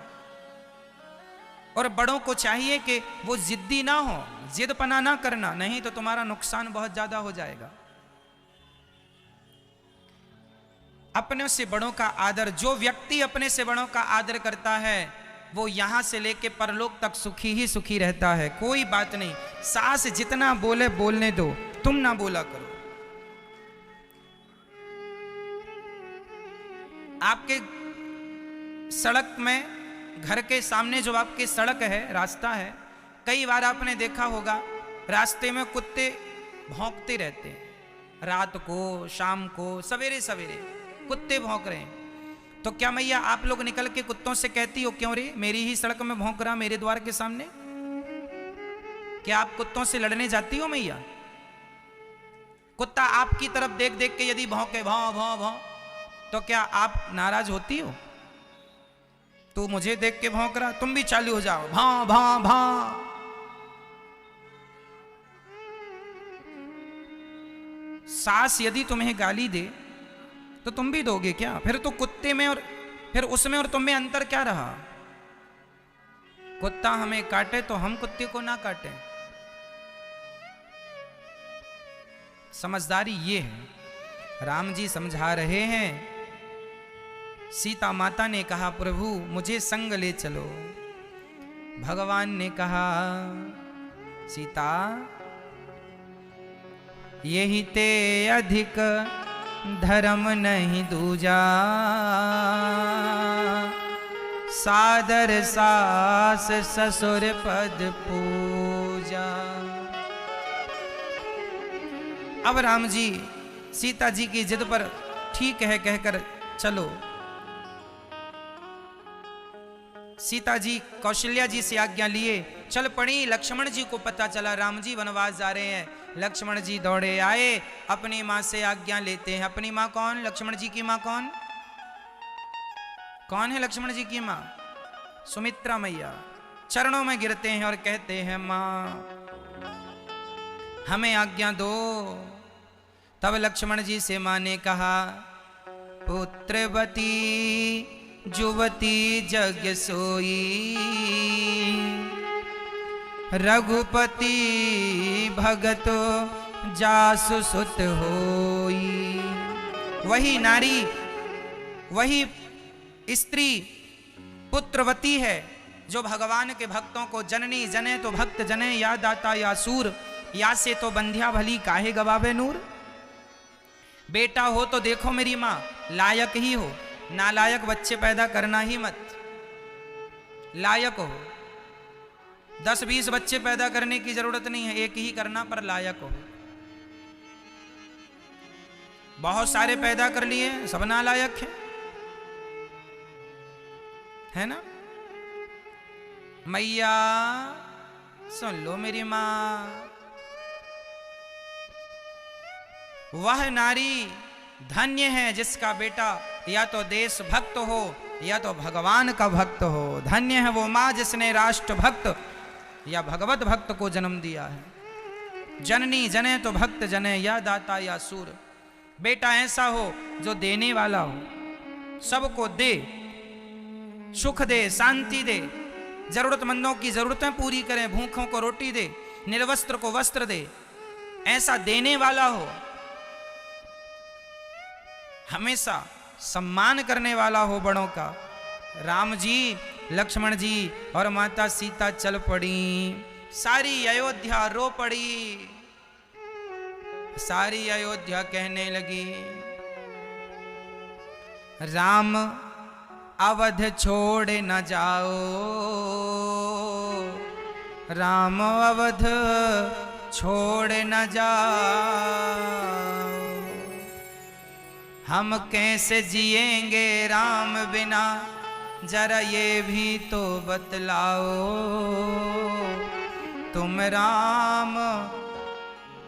और बड़ों को चाहिए कि वो जिद्दी ना हो, जिदपना ना करना, नहीं तो तुम्हारा नुकसान बहुत ज्यादा हो जाएगा। अपने से बड़ों का आदर, जो व्यक्ति अपने से बड़ों का आदर करता है वो यहां से लेके परलोक तक सुखी ही सुखी रहता है। कोई बात नहीं, सास जितना बोले बोलने दो, तुम ना बोला करो। आपके सड़क में, घर के सामने जो आपकी सड़क है, रास्ता है, कई बार आपने देखा होगा रास्ते में कुत्ते भौंकते रहते हैं। रात को, शाम को, सवेरे सवेरे कुत्ते भौंक रहे हैं, तो क्या मैया आप लोग निकल के कुत्तों से कहती हो क्यों रे, मेरी ही सड़क में भौंक रहा, मेरे द्वार के सामने? क्या आप कुत्तों से लड़ने जाती हो मैया? कुत्ता आपकी तरफ देख देख के यदि भौंके भौं भौं भौं, तो क्या आप नाराज होती हो? तू मुझे देख के भौंक रहा, तुम भी चालू हो जाओ, भौं भौं भौं। सास यदि तुम्हें गाली दे तो तुम भी दोगे क्या? फिर तो कुत्ते में और फिर उसमें और तुम में अंतर क्या रहा? कुत्ता हमें काटे तो हम कुत्ते को ना काटें। समझदारी ये है। राम जी समझा रहे हैं, सीता माता ने कहा प्रभु मुझे संग ले चलो। भगवान ने कहा सीता यही ते अधिक धर्म नहीं दूजा, सादर सास ससुर पद पूजा। अब राम जी सीता जी की जिद पर ठीक है कहकर चलो। सीता जी कौशल्या जी से आज्ञा लिए चल पड़ी। लक्ष्मण जी को पता चला राम जी वनवास जा रहे हैं। लक्ष्मण जी दौड़े आए, अपनी माँ से आज्ञा लेते हैं। अपनी माँ कौन? लक्ष्मण जी की माँ कौन? कौन है लक्ष्मण जी की माँ? सुमित्रा मैया। चरणों में गिरते हैं और कहते हैं माँ हमें आज्ञा दो। तब लक्ष्मण जी से माँ ने कहा पुत्रवती जुवती यज्ञ सोई, रघुपति भगत जासु सुत होई। वही नारी, वही स्त्री पुत्रवती है जो भगवान के भक्तों को जननी जने तो भक्त जने, या दाता या सूर, या से तो बंध्या भली काहे गवावे नूर। बेटा हो तो देखो मेरी माँ लायक ही हो, नालायक बच्चे पैदा करना ही मत। लायक हो, 10-20 बच्चे पैदा करने की जरूरत नहीं है, एक ही करना पर लायक हो। बहुत सारे पैदा कर लिए सब नालायक है ना। मैया सुन लो मेरी माँ, वह नारी धन्य है जिसका बेटा या तो देश भक्त हो या तो भगवान का भक्त हो। धन्य है वो माँ जिसने राष्ट्र भक्त या भगवत भक्त को जन्म दिया है। जननी जने तो भक्त जने, या दाता या सूर। बेटा ऐसा हो जो देने वाला हो, सबको दे, सुख दे, शांति दे, जरूरतमंदों की जरूरतें पूरी करे, भूखों को रोटी दे, निर्वस्त्र को वस्त्र दे। ऐसा देने वाला हो, हमेशा सम्मान करने वाला हो बड़ों का। राम जी, लक्ष्मण जी और माता सीता चल पड़ी। सारी अयोध्या रो पड़ी। सारी अयोध्या कहने लगी, राम अवध छोड़ न जाओ, राम अवध छोड़ न जाओ। हम कैसे जिएंगे राम बिना, जरा ये भी तो बतलाओ। तुम राम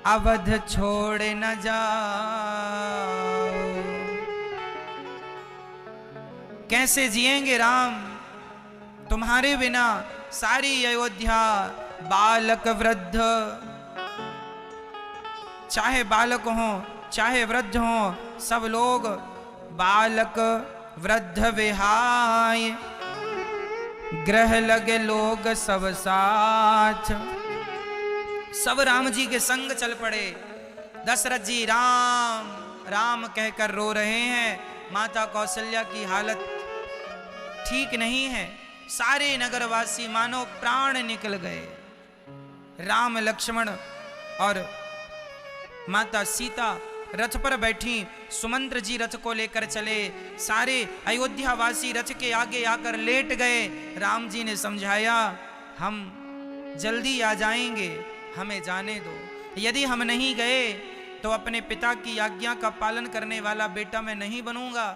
अवध छोड़ न जाओ। कैसे जिएंगे राम तुम्हारे बिना। सारी अयोध्या, बालक वृद्ध, चाहे बालक हो चाहे वृद्ध हो, सब लोग, बालक वृद्ध विहाय, ग्रह लगे लोग सब साथ। सब राम जी के संग चल पड़े। दशरथ जी राम राम कहकर रो रहे हैं। माता कौशल्या की हालत ठीक नहीं है। सारे नगरवासी मानो प्राण निकल गए। राम लक्ष्मण और माता सीता रथ पर बैठी। सुमंत्र जी रथ को लेकर चले। सारे अयोध्यावासी रथ के आगे आकर लेट गए। राम जी ने समझाया, हम जल्दी आ जाएंगे, हमें जाने दो। यदि हम नहीं गए तो अपने पिता की आज्ञा का पालन करने वाला बेटा मैं नहीं बनूंगा।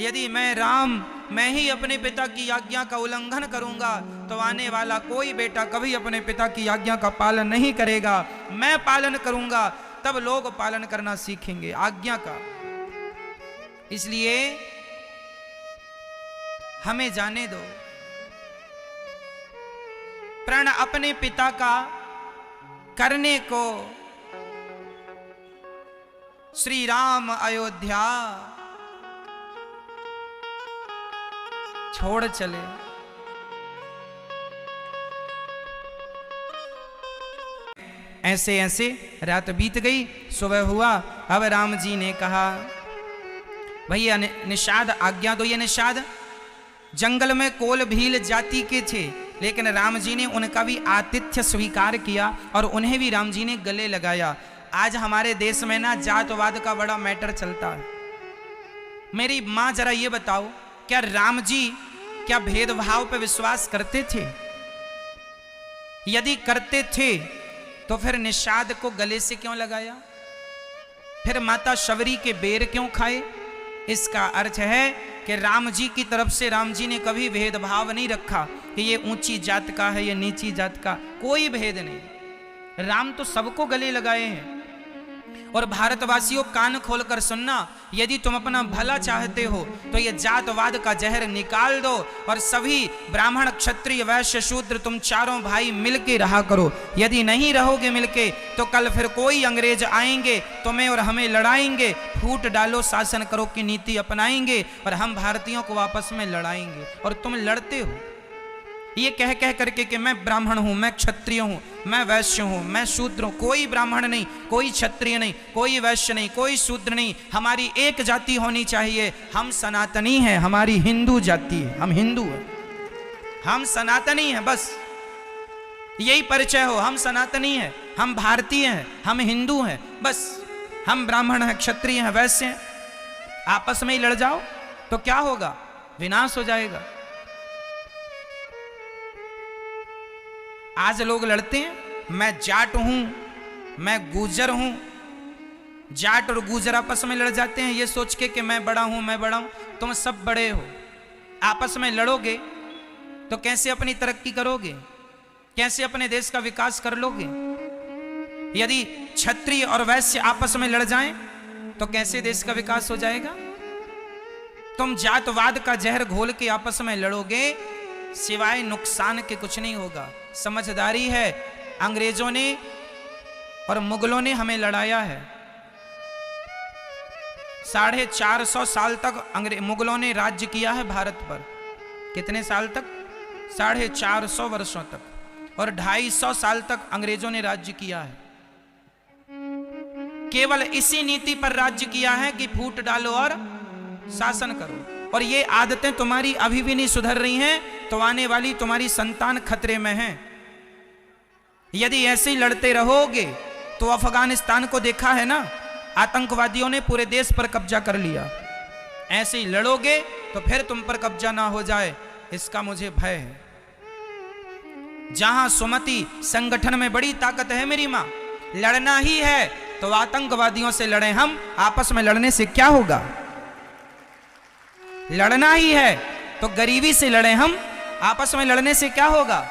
यदि मैं ही अपने पिता की आज्ञा का उल्लंघन करूंगा तो आने वाला कोई बेटा कभी अपने पिता की आज्ञा का पालन नहीं करेगा। मैं पालन करूंगा तब लोग पालन करना सीखेंगे आज्ञा का। इसलिए हमें जाने दो। प्रण अपने पिता का करने को श्री राम अयोध्या छोड़ चले। ऐसे ऐसे रात बीत गई। सुबह हुआ। अब राम जी ने कहा, भैया निषाद आज्ञा दो। ये निषाद जंगल में कोल भील जाति के थे, लेकिन राम जी ने उनका भी आतिथ्य स्वीकार किया और उन्हें भी राम जी ने गले लगाया। आज हमारे देश में ना जातवाद का बड़ा मैटर चलता है। मेरी माँ जरा ये बताओ, क्या राम जी क्या भेदभाव पे विश्वास करते थे? यदि करते थे तो फिर निषाद को गले से क्यों लगाया? फिर माता शबरी के बेर क्यों खाए? इसका अर्थ है कि राम जी की तरफ से राम जी ने कभी भेदभाव नहीं रखा कि ये ऊंची जात का है, ये नीची जात का, कोई भेद नहीं। राम तो सबको गले लगाए हैं। और भारतवासियों कान खोलकर सुनना, यदि तुम अपना भला चाहते हो तो ये जातवाद का जहर निकाल दो और सभी ब्राह्मण क्षत्रिय वैश्य शूद्र तुम चारों भाई मिलके रहा करो। यदि नहीं रहोगे मिलके तो कल फिर कोई अंग्रेज आएंगे, तुम्हें और हमें लड़ाएंगे। फूट डालो शासन करो की नीति अपनाएंगे और हम भारतीयों को आपस में लड़ाएंगे। और तुम लड़ते हो ये कह कह करके कि मैं ब्राह्मण हूं, मैं क्षत्रिय हूं, मैं वैश्य हूं, मैं शूद्र हूं। कोई ब्राह्मण नहीं, कोई क्षत्रिय नहीं, कोई वैश्य नहीं, कोई शूद्र नहीं। हमारी एक जाति होनी चाहिए। हम सनातनी हैं, हमारी हिंदू जाति है, हम हिंदू हैं, हम सनातनी हैं। बस यही परिचय हो, हम सनातनी हैं, हम भारतीय हैं, हम हिंदू हैं। बस हम ब्राह्मण हैं, क्षत्रिय हैं, वैश्य हैं। आपस में ही लड़ जाओ तो क्या होगा? विनाश हो जाएगा। आज लोग लड़ते हैं, मैं जाट हूं, मैं गुजर हूं। जाट और गुजर आपस में लड़ जाते हैं ये सोच के कि मैं बड़ा हूं, मैं बड़ा हूं। तुम सब बड़े हो। आपस में लड़ोगे तो कैसे अपनी तरक्की करोगे? कैसे अपने देश का विकास कर लोगे? यदि क्षत्रिय और वैश्य आपस में लड़ जाएं तो कैसे देश का विकास हो जाएगा? तुम जातवाद का जहर घोल के आपस में लड़ोगे, सिवाय नुकसान के कुछ नहीं होगा। समझदारी है। अंग्रेजों ने और मुगलों ने हमें लड़ाया है। 450 साल तक मुगलों ने राज्य किया है भारत पर। कितने साल तक? 450 वर्षों तक। और 250 साल तक अंग्रेजों ने राज्य किया है। केवल इसी नीति पर राज्य किया है कि फूट डालो और शासन करो। और ये आदतें तुम्हारी अभी भी नहीं सुधर रही हैं तो आने वाली तुम्हारी संतान खतरे में है। यदि ऐसे ही लड़ते रहोगे तो अफगानिस्तान को देखा है ना, आतंकवादियों ने पूरे देश पर कब्जा कर लिया। ऐसे ही लड़ोगे तो फिर तुम पर कब्जा ना हो जाए, इसका मुझे भय है। जहां सुमति संगठन में बड़ी ताकत है मेरी मां, लड़ना ही है तो आतंकवादियों से लड़ें हम, आपस में लड़ने से क्या होगा। लड़ना ही है तो गरीबी से लड़ें हम, आपस में लड़ने से क्या होगा।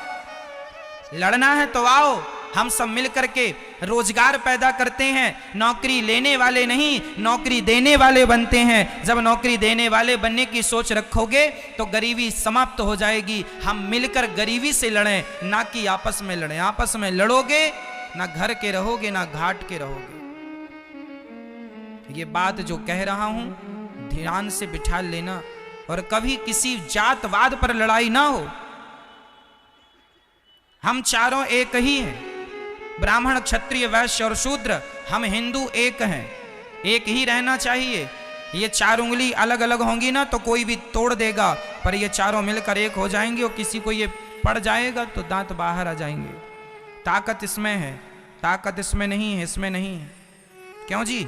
लड़ना है तो आओ हम सब मिलकर के रोजगार पैदा करते हैं। नौकरी लेने वाले नहीं, नौकरी देने वाले बनते हैं। जब नौकरी देने वाले बनने की सोच रखोगे तो गरीबी समाप्त हो जाएगी। हम मिलकर गरीबी से लड़ें, ना कि आपस में लड़ें। आपस में लड़ोगे ना घर के रहोगे ना घाट के रहोगे। ये बात जो कह रहा हूं ध्यान से बिठा लेना, और कभी किसी जातवाद पर लड़ाई ना हो। हम चारों एक ही हैं, ब्राह्मण क्षत्रिय वैश्य और शूद्र, हम हिंदू एक हैं, एक ही रहना चाहिए। ये चार उंगली अलग अलग होंगी ना तो कोई भी तोड़ देगा, पर ये चारों मिलकर एक हो जाएंगे और किसी को ये पड़ जाएगा तो दांत बाहर आ जाएंगे। ताकत इसमें है, ताकत इसमें नहीं है, इसमें नहीं है। क्यों जी,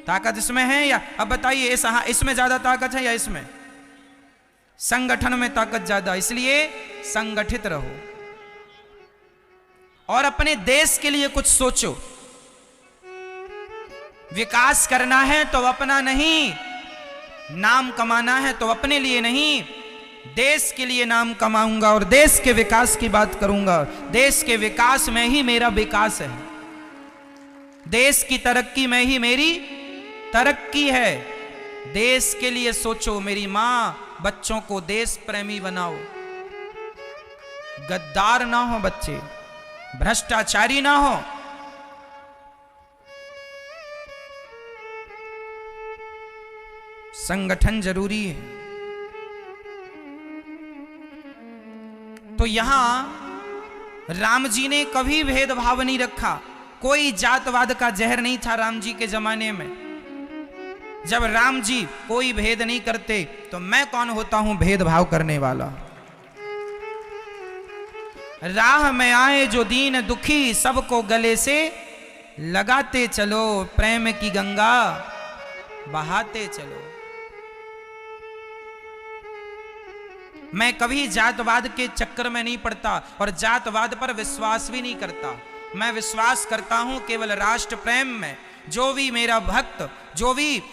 ताकत इसमें है या अब बताइए, इसमें ज्यादा ताकत है या इसमें? संगठन में ताकत ज्यादा, इसलिए संगठित रहो और अपने देश के लिए कुछ सोचो। विकास करना है तो अपना नहीं, नाम कमाना है तो अपने लिए नहीं, देश के लिए नाम कमाऊंगा और देश के विकास की बात करूंगा। देश के विकास में ही मेरा विकास है, देश की तरक्की में ही मेरी तरक्की है। देश के लिए सोचो मेरी मां, बच्चों को देश प्रेमी बनाओ, गद्दार ना हो बच्चे, भ्रष्टाचारी ना हो। संगठन जरूरी है। तो यहां राम जी ने कभी भेदभाव नहीं रखा, कोई जातवाद का जहर नहीं था राम जी के जमाने में। जब राम जी कोई भेद नहीं करते तो मैं कौन होता हूं भेदभाव करने वाला। राह में आए जो दीन दुखी, सबको गले से लगाते चलो, प्रेम की गंगा बहाते चलो। मैं कभी जातवाद के चक्कर में नहीं पड़ता और जातवाद पर विश्वास भी नहीं करता। मैं विश्वास करता हूं केवल राष्ट्र प्रेम में। जो भी मेरा भक्त, जो भी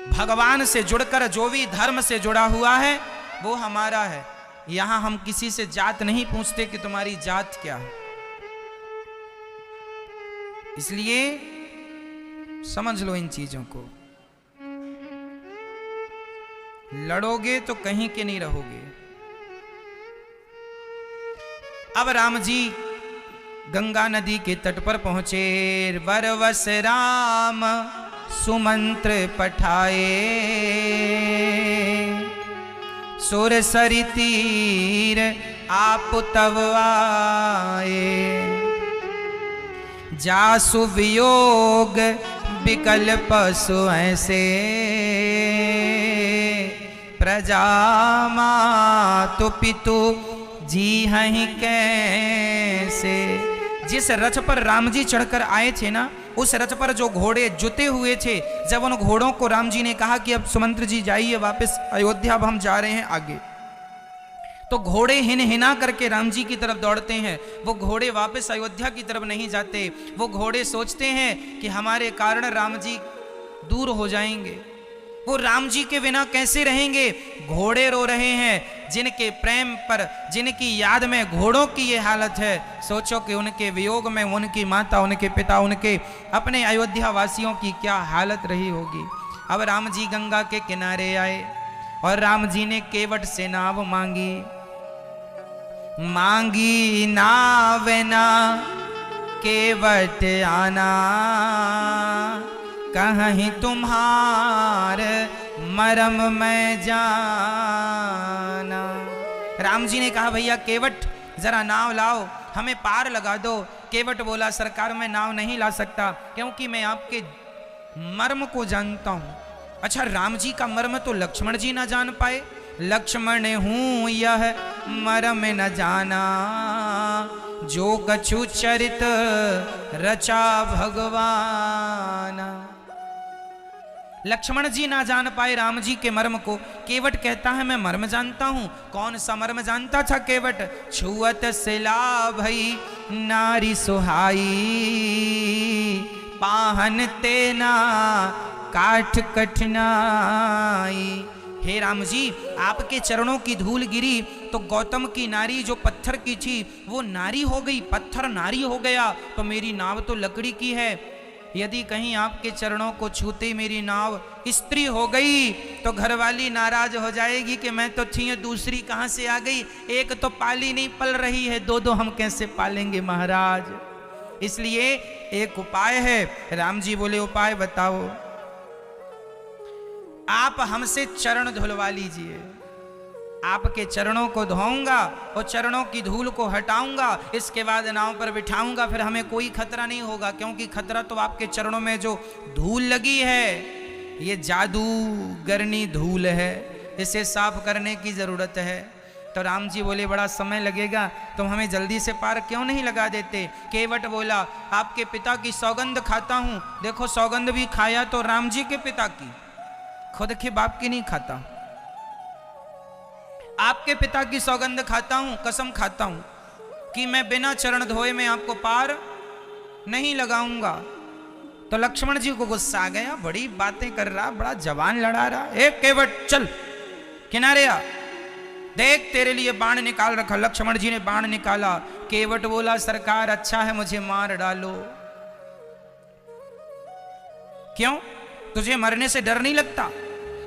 भगवान से जुड़कर, जो भी धर्म से जुड़ा हुआ है वो हमारा है। यहां हम किसी से जात नहीं पूछते कि तुम्हारी जात क्या है। इसलिए समझ लो इन चीजों को। लड़ोगे तो कहीं के नहीं रहोगे। अब राम जी गंगा नदी के तट पर पहुंचे। बरवस राम सुमंत्र पठाए, सुर सरि तीर आप तब आए। जासु वियोग विकल पशु ऐसे, प्रजा मातु पितु जी हैं कैसे। जिस रथ पर राम जी चढ़कर आए थे ना, उस रथ पर जो घोड़े जुते हुए थे, जब उन घोड़ों को राम जी ने कहा कि अब सुमंत्र जी जाइए वापस अयोध्या, अब हम जा रहे हैं आगे, तो घोड़े हिन हिना करके राम जी की तरफ दौड़ते हैं। वो घोड़े वापस अयोध्या की तरफ नहीं जाते। वो घोड़े सोचते हैं कि हमारे कारण राम जी दूर हो जाएंगे, वो राम जी के बिना कैसे रहेंगे। घोड़े रो रहे हैं, जिनके प्रेम पर, जिनकी याद में घोड़ों की ये हालत है। सोचो कि उनके वियोग में उनकी माता, उनके पिता, उनके अपने अयोध्या वासियों की क्या हालत रही होगी। अब राम जी गंगा के किनारे आए और राम जी ने केवट से नाव मांगी। मांगी नाव ना केवट आना, कहीं तुम्हार मरम में जाना। राम जी ने कहा भैया केवट जरा नाव लाओ, हमें पार लगा दो। केवट बोला सरकार मैं नाव नहीं ला सकता, क्योंकि मैं आपके मर्म को जानता हूं। अच्छा, राम जी का मर्म तो लक्ष्मण जी ना जान पाए। लक्ष्मण हूं यह मर्म न जाना, जो कछु चरित रचा भगवान। लक्ष्मण जी ना जान पाए राम जी के मर्म को। केवट कहता है मैं मर्म जानता हूं। कौन सा मर्म जानता था केवट? छुअत सिला भई नारी सुहाई, पाहन तेना काठ कठिनाई। हे राम जी, आपके चरणों की धूल गिरी तो गौतम की नारी जो पत्थर की थी वो नारी हो गई, पत्थर नारी हो गया। तो मेरी नाव तो लकड़ी की है, यदि कहीं आपके चरणों को छूते मेरी नाव स्त्री हो गई तो घरवाली नाराज हो जाएगी कि मैं तो थी दूसरी कहां से आ गई। एक तो पाली नहीं पल रही है, दो दो हम कैसे पालेंगे महाराज। इसलिए एक उपाय है। राम जी बोले उपाय बताओ। आप हमसे चरण धुलवा लीजिए, आपके चरणों को धोऊंगा और चरणों की धूल को हटाऊंगा, इसके बाद नाव पर बिठाऊंगा, फिर हमें कोई खतरा नहीं होगा। क्योंकि खतरा तो आपके चरणों में जो धूल लगी है ये जादूगरनी धूल है, इसे साफ करने की जरूरत है। तो राम जी बोले बड़ा समय लगेगा, तुम हमें जल्दी से पार क्यों नहीं लगा देते? केवट बोला आपके पिता की सौगंध खाता हूं। देखो सौगंध भी खाया तो राम जी के पिता की, खुद के बाप की नहीं खाता। आपके पिता की सौगंध खाता हूं, कसम खाता हूं कि मैं बिना चरण धोए में आपको पार नहीं लगाऊंगा। तो लक्ष्मण जी को गुस्सा आ गया, बड़ी बातें कर रहा, बड़ा जवान लड़ा रहा। एक केवट चल किनारे आ, देख तेरे लिए बाण निकाल रखा। लक्ष्मण जी ने बाण निकाला। केवट बोला सरकार अच्छा है मुझे मार डालो। क्यों, तुझे मरने से डर नहीं लगता?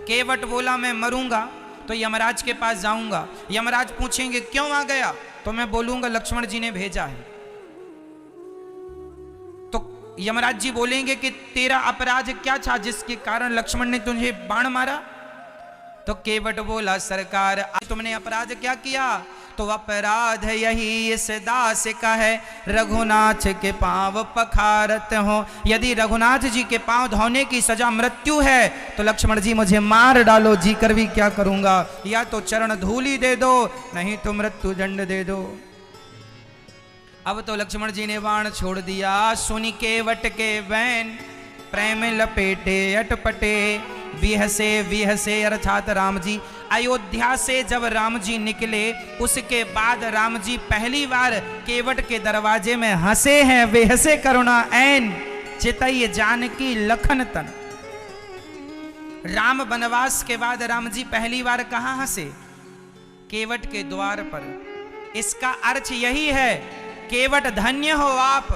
केवट बोला मैं मरूंगा तो यमराज के पास जाऊंगा, यमराज पूछेंगे क्यों आ गया, तो मैं बोलूंगा लक्ष्मण जी ने भेजा है। तो यमराज जी बोलेंगे कि तेरा अपराध क्या था जिसके कारण लक्ष्मण ने तुझे बाण मारा? तो केवट बोला सरकार तुमने अपराध क्या किया? तो अपराध यही इस दास का है, रघुनाथ के पांव पखारत हो। यदि रघुनाथ जी के पांव धोने की सजा मृत्यु है तो लक्ष्मण जी मुझे मार डालो, जी कर भी क्या करूंगा। या तो चरण धूली दे दो, नहीं तो मृत्यु दंड दे दो। अब तो लक्ष्मण जी ने बाण छोड़ दिया। सुनी केवट के बैन प्रेम लपेटे अटपटे, विहसे विहसे अर्थात राम जी अयोध्या से जब राम जी निकले उसके बाद राम जी पहली बार केवट के दरवाजे में हंसे हैं। विहसे करुणा ऐन चितई जानकी लखन तन। राम वनवास के बाद राम जी पहली बार कहां हंसे? केवट के द्वार पर। इसका अर्थ यही है केवट धन्य हो आप,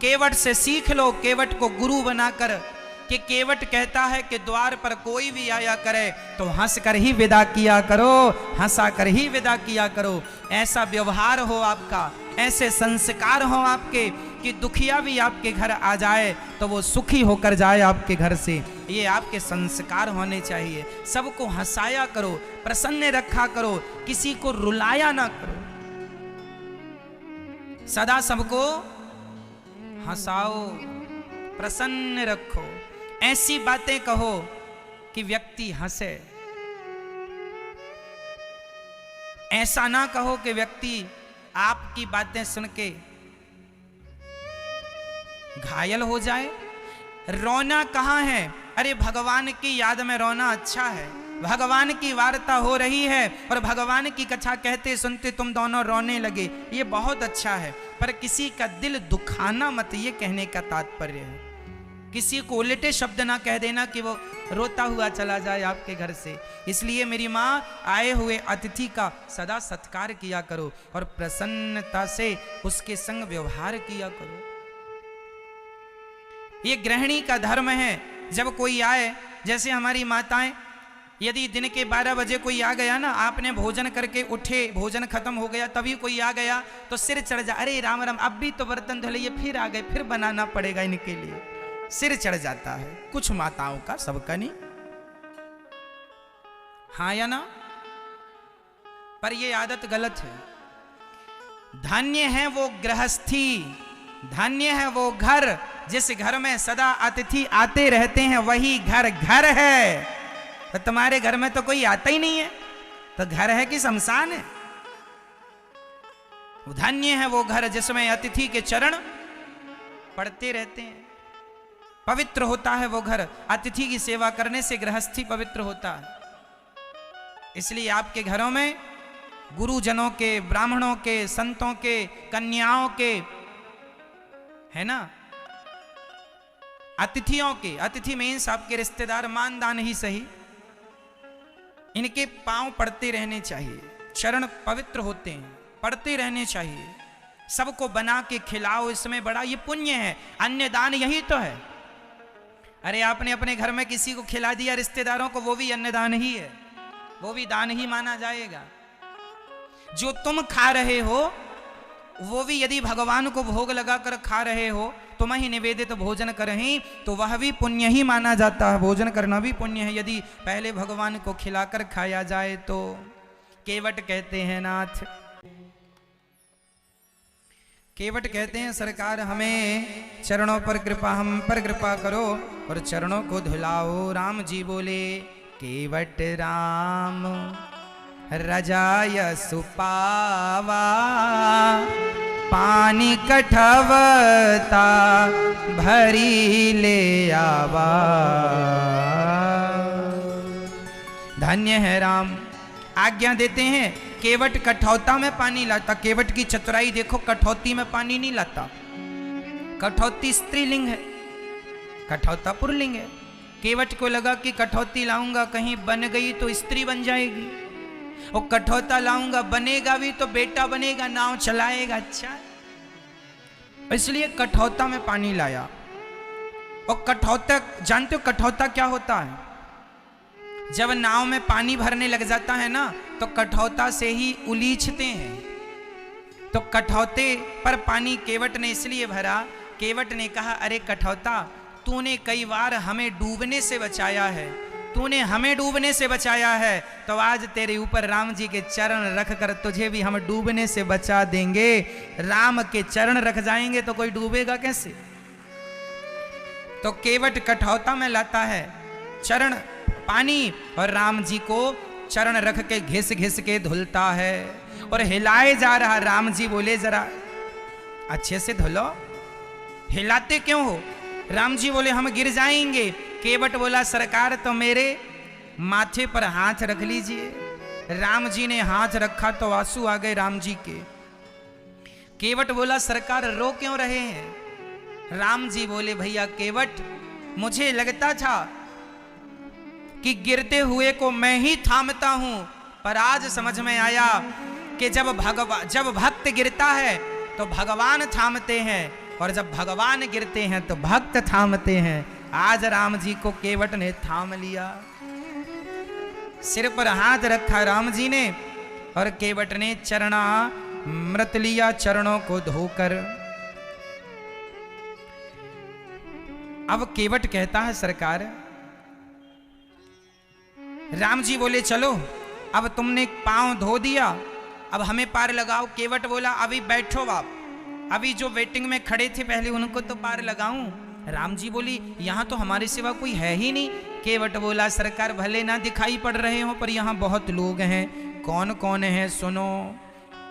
केवट से सीख लो, केवट को गुरु बनाकर कि केवट कहता है कि द्वार पर कोई भी आया करे तो हंस कर ही विदा किया करो, हंसा कर ही विदा किया करो। ऐसा व्यवहार हो आपका, ऐसे संस्कार हो आपके कि दुखिया भी आपके घर आ जाए तो वो सुखी होकर जाए आपके घर से। ये आपके संस्कार होने चाहिए। सबको हंसाया करो, प्रसन्न रखा करो, किसी को रुलाया ना करो, सदा सबको हंसाओ, प्रसन्न रखो। ऐसी बातें कहो कि व्यक्ति हंसे। ऐसा ना कहो कि व्यक्ति आपकी बातें सुन के घायल हो जाए। रोना कहाँ है? अरे भगवान की याद में रोना अच्छा है। भगवान की वार्ता हो रही है और भगवान की कथा कहते सुनते तुम दोनों रोने लगे, ये बहुत अच्छा है। पर किसी का दिल दुखाना मत, ये कहने का तात्पर्य है। किसी को उल्टे शब्द ना कह देना कि वो रोता हुआ चला जाए आपके घर से। इसलिए मेरी माँ, आए हुए अतिथि का सदा सत्कार किया करो और प्रसन्नता से उसके संग व्यवहार किया करो। ये गृहिणी का धर्म है। जब कोई आए, जैसे हमारी माताएं, यदि दिन के 12 बजे कोई आ गया ना, आपने भोजन करके उठे, भोजन खत्म हो गया, तभी कोई आ गया तो सिर चढ़ जा, अरे राम राम, अब भी तो बर्तन धो लिए, फिर आ गए, फिर बनाना पड़ेगा इनके लिए, सिर चढ़ जाता है। कुछ माताओं का, सबका नहीं। हाँ या ना? पर ये आदत गलत है। धन्य है वो गृहस्थी धन्य है वो घर जिस घर में सदा अतिथि आते रहते हैं, वही घर घर है। तो तुम्हारे घर में तो कोई आता ही नहीं है, तो घर है कि शमशान है? धन्य है वो घर जिसमें अतिथि के चरण पड़ते रहते हैं। पवित्र होता है वो घर, अतिथि की सेवा करने से गृहस्थी पवित्र होता है। इसलिए आपके घरों में गुरुजनों के, ब्राह्मणों के, संतों के, कन्याओं के, है ना, अतिथियों के, अतिथि मीन्स आपके रिश्तेदार, मानदान ही सही, इनके पांव पड़ते रहने चाहिए। चरण पवित्र होते हैं, पड़ते रहने चाहिए। सबको बना के खिलाओ, इसमें बड़ा ये पुण्य है। अन्य दान यही तो है। अरे आपने अपने घर में किसी को खिला दिया रिश्तेदारों को, वो भी अन्नदान ही है, वो भी दान ही माना जाएगा। जो तुम खा रहे हो वो भी यदि भगवान को भोग लगाकर खा रहे हो, तुम ही निवेदित भोजन करहीं, तो वह भी पुण्य ही माना जाता है। भोजन करना भी पुण्य है यदि पहले भगवान को खिलाकर खाया जाए तो। केवट कहते हैं नाथ, केवट कहते हैं सरकार हमें चरणों पर कृपा, हम पर कृपा करो और चरणों को धुलाओ। राम जी बोले केवट राम रजाय सुपावा, पानी कठवता भरी ले आवा। धन्य है राम, आज्ञा देते हैं। केवट कठौता में पानी लाता। केवट की चतुराई देखो, कठौती में पानी नहीं लाता। कठौती स्त्रीलिंग है, कठौता पुल्लिंग है। केवट को लगा कि कठौती लाऊंगा कहीं बन गई तो स्त्री बन जाएगी, और कठौता लाऊंगा बनेगा भी तो बेटा बनेगा, नाव चलाएगा। अच्छा, इसलिए कठौता में पानी लाया। और कठौता, जानते हो कठौता क्या होता है? जब नाव में पानी भरने लग जाता है ना, तो कठौता से ही उलीचते हैं। तो कठौते पर पानी केवट ने इसलिए भरा। केवट ने कहा अरे कठौता, तूने कई बार हमें डूबने से बचाया है, तूने हमें डूबने से बचाया है, तो आज तेरे ऊपर राम जी के चरण रख कर तुझे भी हम डूबने से बचा देंगे। राम के चरण रख जाएंगे तो कोई डूबेगा कैसे? तो केवट कठौता में लाता है चरण पानी, और राम जी को चरण रख के घिस घिस के धुलता है और हिलाए जा रहा। राम जी बोले जरा अच्छे से धुलो, हिलाते क्यों हो? राम जी बोले हम गिर जाएंगे। केवट बोला सरकार तो मेरे माथे पर हाथ रख लीजिए। राम जी ने हाथ रखा तो आंसू आ गए राम जी के। केवट बोला सरकार रो क्यों रहे हैं? राम जी बोले भैया केवट, मुझे लगता था कि गिरते हुए को मैं ही थामता हूं, पर आज समझ में आया कि जब भक्त गिरता है तो भगवान थामते हैं, और जब भगवान गिरते हैं तो भक्त थामते हैं। आज राम जी को केवट ने थाम लिया, सिर पर हाथ रखा राम जी ने, और केवट ने चरणामृत लिया चरणों को धोकर। अब केवट कहता है सरकार, राम जी बोले चलो अब तुमने पांव धो दिया, अब हमें पार लगाओ। केवट बोला अभी बैठो आप, अभी जो वेटिंग में खड़े थे पहले उनको तो पार लगाऊं। राम जी बोली यहाँ तो हमारे सिवा कोई है ही नहीं। केवट बोला सरकार भले ना दिखाई पड़ रहे हो पर यहाँ बहुत लोग हैं। कौन कौन है सुनो।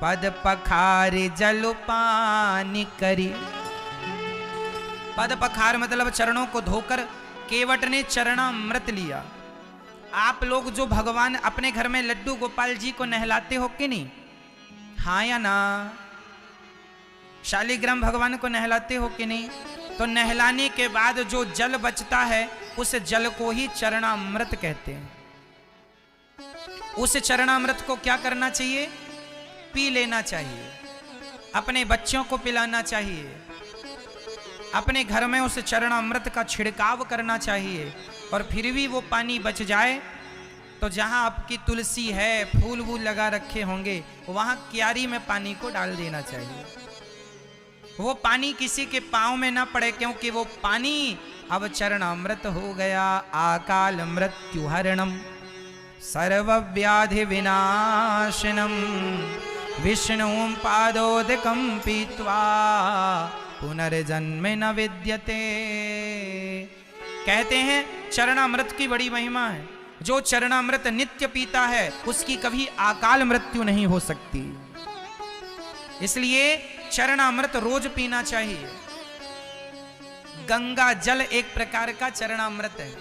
पद पखार जल पानी करी। पद पखार मतलब चरणों को धोकर केवट ने चरणामृत लिया। आप लोग जो भगवान अपने घर में लड्डू गोपाल जी को नहलाते हो कि नहीं? हाँ या ना? शालिग्राम भगवान को नहलाते हो कि नहीं? तो नहलाने के बाद जो जल बचता है उस जल को ही चरणामृत कहते हैं। उस चरणामृत को क्या करना चाहिए? पी लेना चाहिए, अपने बच्चों को पिलाना चाहिए, अपने घर में उस चरणामृत का छिड़काव करना चाहिए। और फिर भी वो पानी बच जाए तो जहां आपकी तुलसी है, फूल वूल लगा रखे होंगे, वहां क्यारी में पानी को डाल देना चाहिए। वो पानी किसी के पांव में ना पड़े, क्योंकि वो पानी अब चरणामृत हो गया। आकाल मृत्यु हरणम सर्व व्याधि विनाशनम विष्णुं पादोदकं पीत्वा पुनर्जन्म न विद्यते। कहते हैं चरणामृत की बड़ी महिमा है। जो चरणामृत नित्य पीता है उसकी कभी अकाल मृत्यु नहीं हो सकती। इसलिए चरणामृत रोज पीना चाहिए। गंगा जल एक प्रकार का चरणामृत है।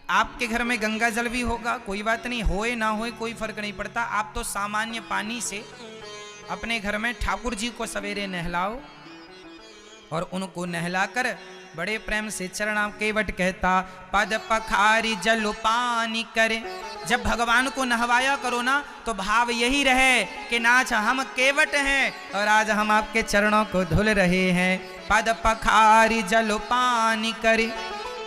आपके घर में गंगा जल भी होगा, कोई बात नहीं, होए ना होए कोई फर्क नहीं पड़ता। आप तो सामान्य पानी से अपने घर में ठाकुर जी को सवेरे नहलाओ और उनको नहलाकर बड़े प्रेम से चरणाम। केवट कहता पद पखारी जल पानी करे। जब भगवान को नहवाया करो ना तो भाव यही रहे कि नाच हम केवट हैं और आज हम आपके चरणों को धुल रहे हैं। पद पखारी जल पानी करे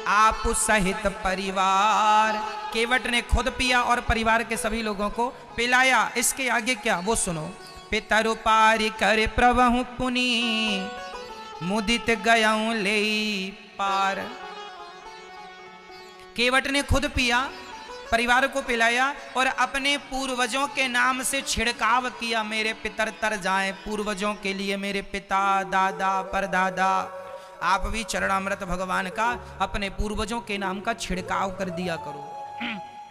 आप सहित परिवार। केवट ने खुद पिया और परिवार के सभी लोगों को पिलाया। इसके आगे क्या वो सुनो। पितरु पारी करे प्रभु पुनी मुदित गयाऊं ले पार। केवट ने खुद पिया, परिवार को पिलाया और अपने पूर्वजों के नाम से छिड़काव किया। मेरे पितर तर जाएं, पूर्वजों के लिए, मेरे पिता दादा परदादा। आप भी चरणामृत भगवान का अपने पूर्वजों के नाम का छिड़काव कर दिया करो।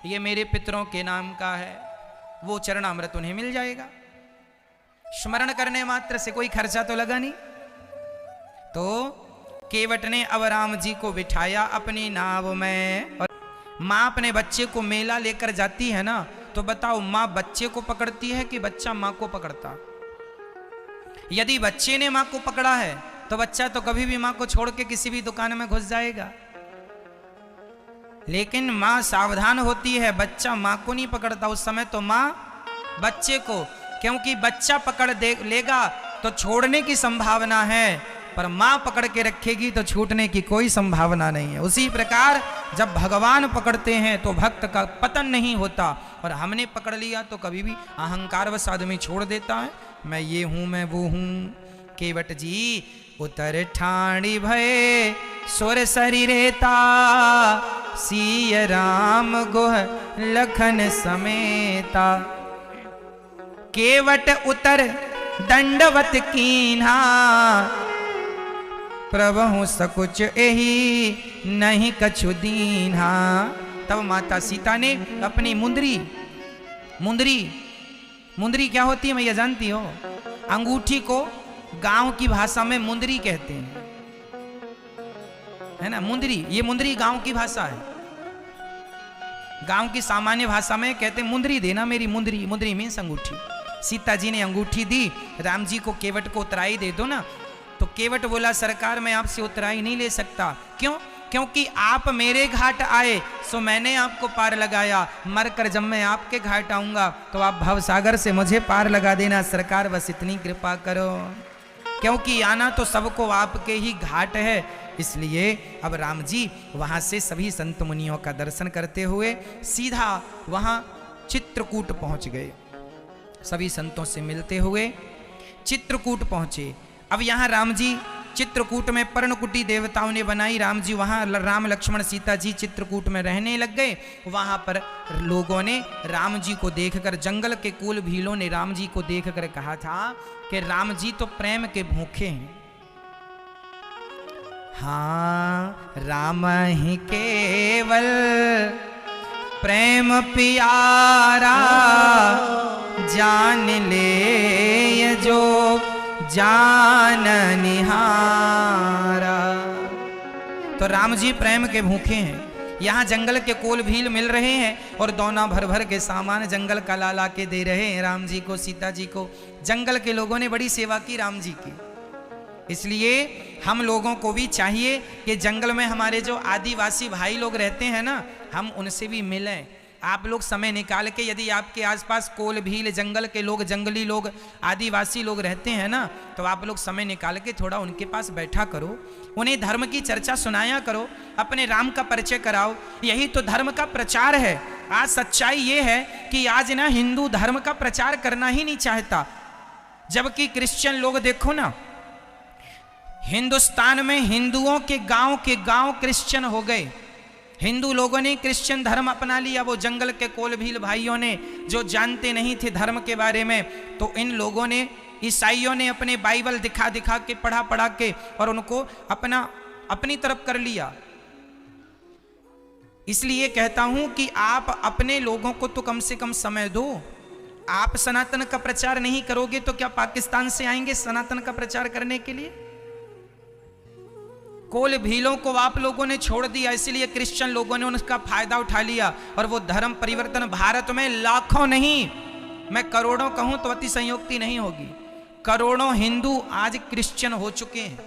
ये मेरे पितरों के नाम का है, वो चरणामृत उन्हें मिल जाएगा। स्मरण करने मात्र से कोई खर्चा तो लगा नहीं। तो केवट ने अब राम जी को बिठाया अपनी नाव में। और माँ अपने बच्चे को मेला लेकर जाती है ना, तो बताओ माँ बच्चे को पकड़ती है कि बच्चा माँ को पकड़ता? यदि बच्चे ने माँ को पकड़ा है तो बच्चा तो कभी भी माँ को छोड़ के किसी भी दुकान में घुस जाएगा। लेकिन माँ सावधान होती है, बच्चा माँ को नहीं पकड़ता। उस समय तो माँ बच्चे को, क्योंकि बच्चा पकड़ लेगा तो छोड़ने की संभावना है, पर मां पकड़ के रखेगी तो छूटने की कोई संभावना नहीं है। उसी प्रकार जब भगवान पकड़ते हैं तो भक्त का पतन नहीं होता, और हमने पकड़ लिया तो कभी भी अहंकारवश आदमी छोड़ देता है, मैं ये हूं मैं वो हूं। केवट जी उतर ठाणी भय सुर शरीरेता सिय राम गुह लखन समेता। केवट उतर दंडवत कीन्हा प्रभु सकुच एही नहीं कछु दीन्हा। तब माता सीता ने अपनी मुंदरी क्या होती है मैया जानती हो? अंगूठी को गांव की भाषा में मुंदरी कहते हैं, है ना? मुंदरी, ये मुंदरी गांव की भाषा है। गांव की सामान्य भाषा में कहते मुंदरी देना मेरी, मुंदरी मीन्स अंगूठी। सीता जी ने अंगूठी दी, राम जी को केवट को उतराई दे दो ना। तो केवट बोला सरकार मैं आपसे उतराई नहीं ले सकता। क्यों? क्योंकि आप मेरे घाट आए सो मैंने आपको पार लगाया, मरकर जब मैं आपके घाट आऊंगा तो आप भवसागर से मुझे पार लगा देना। सरकार बस इतनी कृपा करो, क्योंकि आना तो सबको आपके ही घाट है। इसलिए अब राम जी वहां से सभी संत मुनियों का दर्शन करते हुए सीधा वहां चित्रकूट पहुंच गए। सभी संतों से मिलते हुए चित्रकूट पहुंचे। अब यहाँ राम जी चित्रकूट में पर्णकुटी देवताओं ने बनाई। राम जी वहाँ, राम लक्ष्मण सीता जी चित्रकूट में रहने लग गए। वहाँ पर लोगों ने राम जी को देखकर, जंगल के कुल भीलों ने राम जी को देखकर कहा था कि राम जी तो प्रेम के भूखे हैं। हाँ, राम ही केवल प्रेम प्यारा जान ले ये जो जान निहारा। तो राम जी प्रेम के भूखे हैं। यहाँ जंगल के कोल भील मिल रहे हैं और दोना भर भर के सामान जंगल का ला के दे रहे हैं राम जी को, सीता जी को। जंगल के लोगों ने बड़ी सेवा की राम जी की। इसलिए हम लोगों को भी चाहिए कि जंगल में हमारे जो आदिवासी भाई लोग रहते हैं ना, हम उनसे भी मिलें। आप लोग समय निकाल के, यदि आपके आसपास कोल भील जंगल के लोग, जंगली लोग, आदिवासी लोग रहते हैं ना, तो आप लोग समय निकाल के थोड़ा उनके पास बैठा करो, उन्हें धर्म की चर्चा सुनाया करो, अपने राम का परिचय कराओ। यही तो धर्म का प्रचार है। आज सच्चाई ये है कि आज ना हिंदू धर्म का प्रचार करना ही नहीं चाहता, जबकि क्रिश्चियन लोग देखो ना, हिंदुस्तान में हिंदुओं के गांव क्रिश्चियन हो गए, हिंदू लोगों ने क्रिश्चियन धर्म अपना लिया, वो जंगल के कोल भील भाइयों ने जो जानते नहीं थे धर्म के बारे में, तो इन लोगों ने, ईसाइयों ने अपने बाइबल दिखा दिखा के, पढ़ा पढ़ा के और उनको अपनी तरफ कर लिया। इसलिए कहता हूं कि आप अपने लोगों को तो कम से कम समय दो। आप सनातन का प्रचार नहीं करोगे तो क्या पाकिस्तान से आएंगे सनातन का प्रचार करने के लिए? कोल भीलों को आप लोगों ने छोड़ दिया, इसलिए क्रिश्चियन लोगों ने उनका फायदा उठा लिया और वो धर्म परिवर्तन भारत में लाखों नहीं, मैं करोड़ों कहूं तो अति संयोक्ति नहीं होगी, करोड़ों हिंदू आज क्रिश्चियन हो चुके हैं।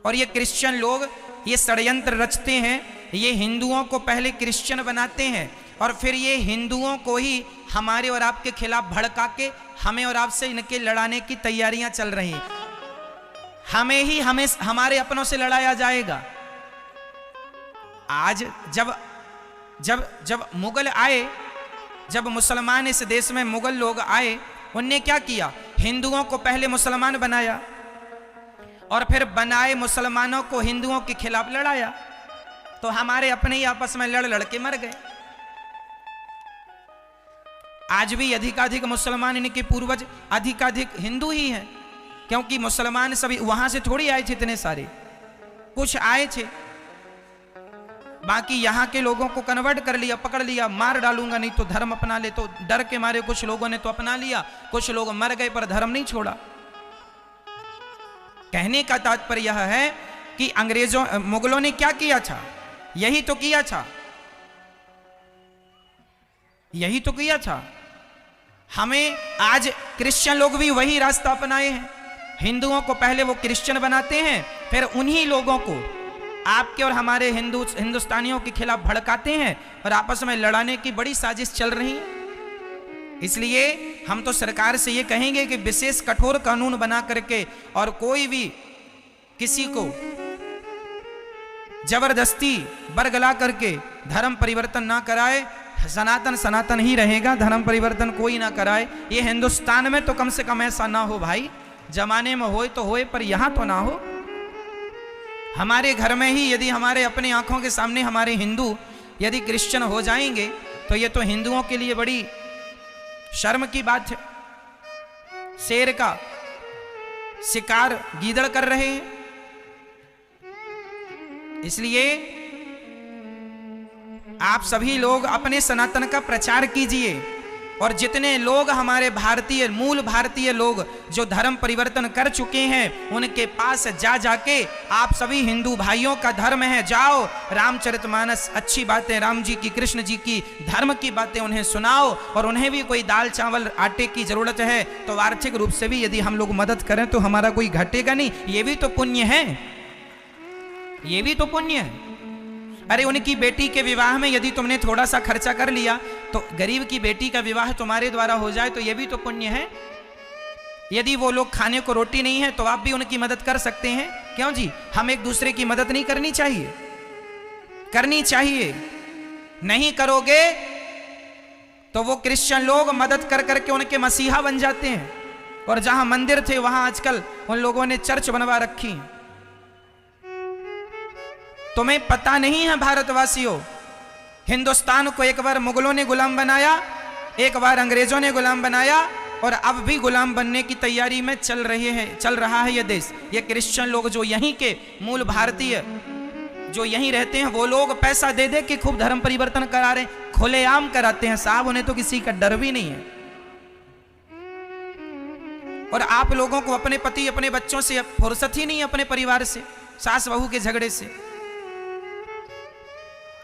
और ये क्रिश्चियन लोग ये षड्यंत्र रचते हैं, ये हिंदुओं को पहले क्रिश्चियन बनाते हैं और फिर ये हिंदुओं को ही हमारे और आपके खिलाफ भड़का के हमें और आपसे इनके लड़ाने की तैयारियां चल रही हैं। हमें हमारे अपनों से लड़ाया जाएगा। आज जब मुगल आए, जब मुसलमान इस देश में मुगल लोग आए, उनने क्या किया? हिंदुओं को पहले मुसलमान बनाया और फिर बनाए मुसलमानों को हिंदुओं के खिलाफ लड़ाया, तो हमारे अपने ही आपस में लड़ लड़ के मर गए। आज भी अधिकाधिक मुसलमान, इनके पूर्वज अधिकाधिक हिंदू ही हैं, क्योंकि मुसलमान सभी वहां से थोड़ी आए थे, इतने सारे कुछ आए थे, बाकी यहां के लोगों को कन्वर्ट कर लिया, पकड़ लिया, मार डालूंगा नहीं तो धर्म अपना ले, तो डर के मारे कुछ लोगों ने तो अपना लिया, कुछ लोग मर गए पर धर्म नहीं छोड़ा। कहने का तात्पर्य यह है कि अंग्रेजों, मुगलों ने क्या किया था? यही तो किया था, यही तो किया था। हमें आज क्रिश्चियन लोग भी वही रास्ता अपनाए हैं। हिंदुओं को पहले वो क्रिश्चियन बनाते हैं, फिर उन्हीं लोगों को आपके और हमारे हिंदुस्तानियों के खिलाफ भड़काते हैं और आपस में लड़ाने की बड़ी साजिश चल रही है। इसलिए हम तो सरकार से ये कहेंगे कि विशेष कठोर कानून बना करके और कोई भी किसी को जबरदस्ती बरगला करके धर्म परिवर्तन ना कराए। सनातन सनातन ही रहेगा, धर्म परिवर्तन कोई ना कराए। ये हिंदुस्तान में तो कम से कम ऐसा ना हो भाई, जमाने में होए तो होए पर यहां तो ना हो। हमारे घर में ही यदि हमारे अपने आंखों के सामने हमारे हिंदू यदि क्रिश्चियन हो जाएंगे तो ये तो हिंदुओं के लिए बड़ी शर्म की बात है। शेर का शिकार गीदड़ कर रहे हैं। इसलिए आप सभी लोग अपने सनातन का प्रचार कीजिए और जितने लोग हमारे भारतीय, मूल भारतीय लोग जो धर्म परिवर्तन कर चुके हैं, उनके पास जा जाके आप सभी हिंदू भाइयों का धर्म है, जाओ रामचरितमानस, अच्छी बातें राम जी की, कृष्ण जी की, धर्म की बातें उन्हें सुनाओ। और उन्हें भी कोई दाल चावल आटे की जरूरत है तो आर्थिक रूप से भी यदि हम लोग मदद करें तो हमारा कोई घटेगा नहीं। ये भी तो पुण्य है, ये भी तो पुण्य है। अरे उनकी बेटी के विवाह में यदि तुमने थोड़ा सा खर्चा कर लिया तो गरीब की बेटी का विवाह तुम्हारे द्वारा हो जाए तो यह भी तो पुण्य है। यदि वो लोग खाने को रोटी नहीं है तो आप भी उनकी मदद कर सकते हैं। क्यों जी, हम एक दूसरे की मदद नहीं करनी चाहिए? करनी चाहिए। नहीं करोगे तो वो क्रिश्चियन लोग मदद कर करके उनके मसीहा बन जाते हैं और जहां मंदिर थे वहां आजकल उन लोगों ने चर्च बनवा रखी। तुम्हें पता नहीं है भारतवासियों, हिंदुस्तान को एक बार मुगलों ने गुलाम बनाया, एक बार अंग्रेजों ने गुलाम बनाया और अब भी गुलाम बनने की तैयारी में चल रहा है ये देश। ये क्रिश्चियन लोग जो यहीं के मूल भारतीय जो यहीं रहते हैं, वो लोग पैसा दे दे के खूब धर्म परिवर्तन करा रहे हैं, खुलेआम कराते हैं साहब, उन्हें तो किसी का डर भी नहीं है। और आप लोगों को अपने पति, अपने बच्चों से फुर्सत ही नहीं है, अपने परिवार से, सास बहू के झगड़े से।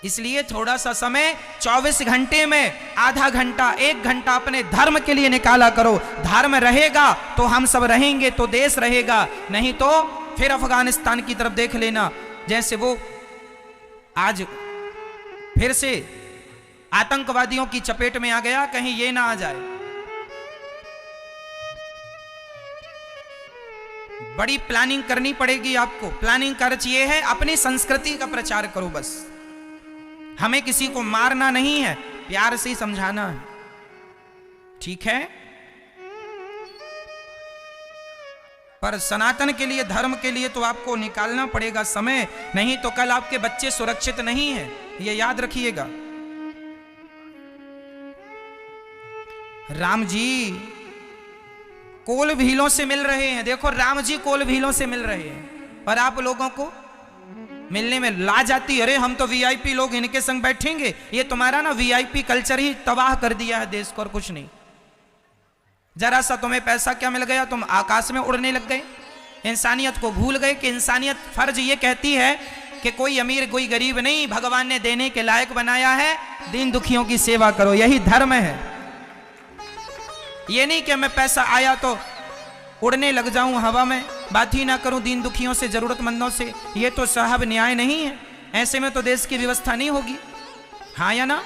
इसलिए थोड़ा सा समय 24 घंटे में आधा घंटा, 1 घंटा अपने धर्म के लिए निकाला करो। धर्म रहेगा तो हम सब रहेंगे, तो देश रहेगा, नहीं तो फिर अफगानिस्तान की तरफ देख लेना, जैसे वो आज फिर से आतंकवादियों की चपेट में आ गया, कहीं ये ना आ जाए। बड़ी प्लानिंग करनी पड़ेगी आपको। प्लानिंग का अर्थ ये है अपनी संस्कृति का प्रचार करो बस। हमें किसी को मारना नहीं है, प्यार से ही समझाना है, ठीक है? पर सनातन के लिए, धर्म के लिए तो आपको निकालना पड़ेगा समय, नहीं तो कल आपके बच्चे सुरक्षित नहीं हैं, ये याद रखिएगा। राम जी कोल भीलों से मिल रहे हैं, देखो राम जी कोल भीलों से मिल रहे हैं, पर आप लोगों को मिलने में लाज आती, अरे हम तो वीआईपी लोग इनके संग बैठेंगे। ये तुम्हारा ना वीआईपी कल्चर ही तबाह कर दिया है देश को, और कुछ नहीं। जरा सा तुम्हें पैसा क्या मिल गया, तुम आकाश में उड़ने लग गए, इंसानियत को भूल गए कि इंसानियत फर्ज ये कहती है कि कोई अमीर कोई गरीब नहीं, भगवान ने देने के लायक बनाया है, दीन दुखियों की सेवा करो, यही धर्म है। ये नहीं कि मैं पैसा आया तो उड़ने लग जाऊं हवा में, बात ही ना करूं दीन दुखियों से, जरूरतमंदों से, ये तो साहब न्याय नहीं है। ऐसे में तो देश की व्यवस्था नहीं होगी, हाँ या ना।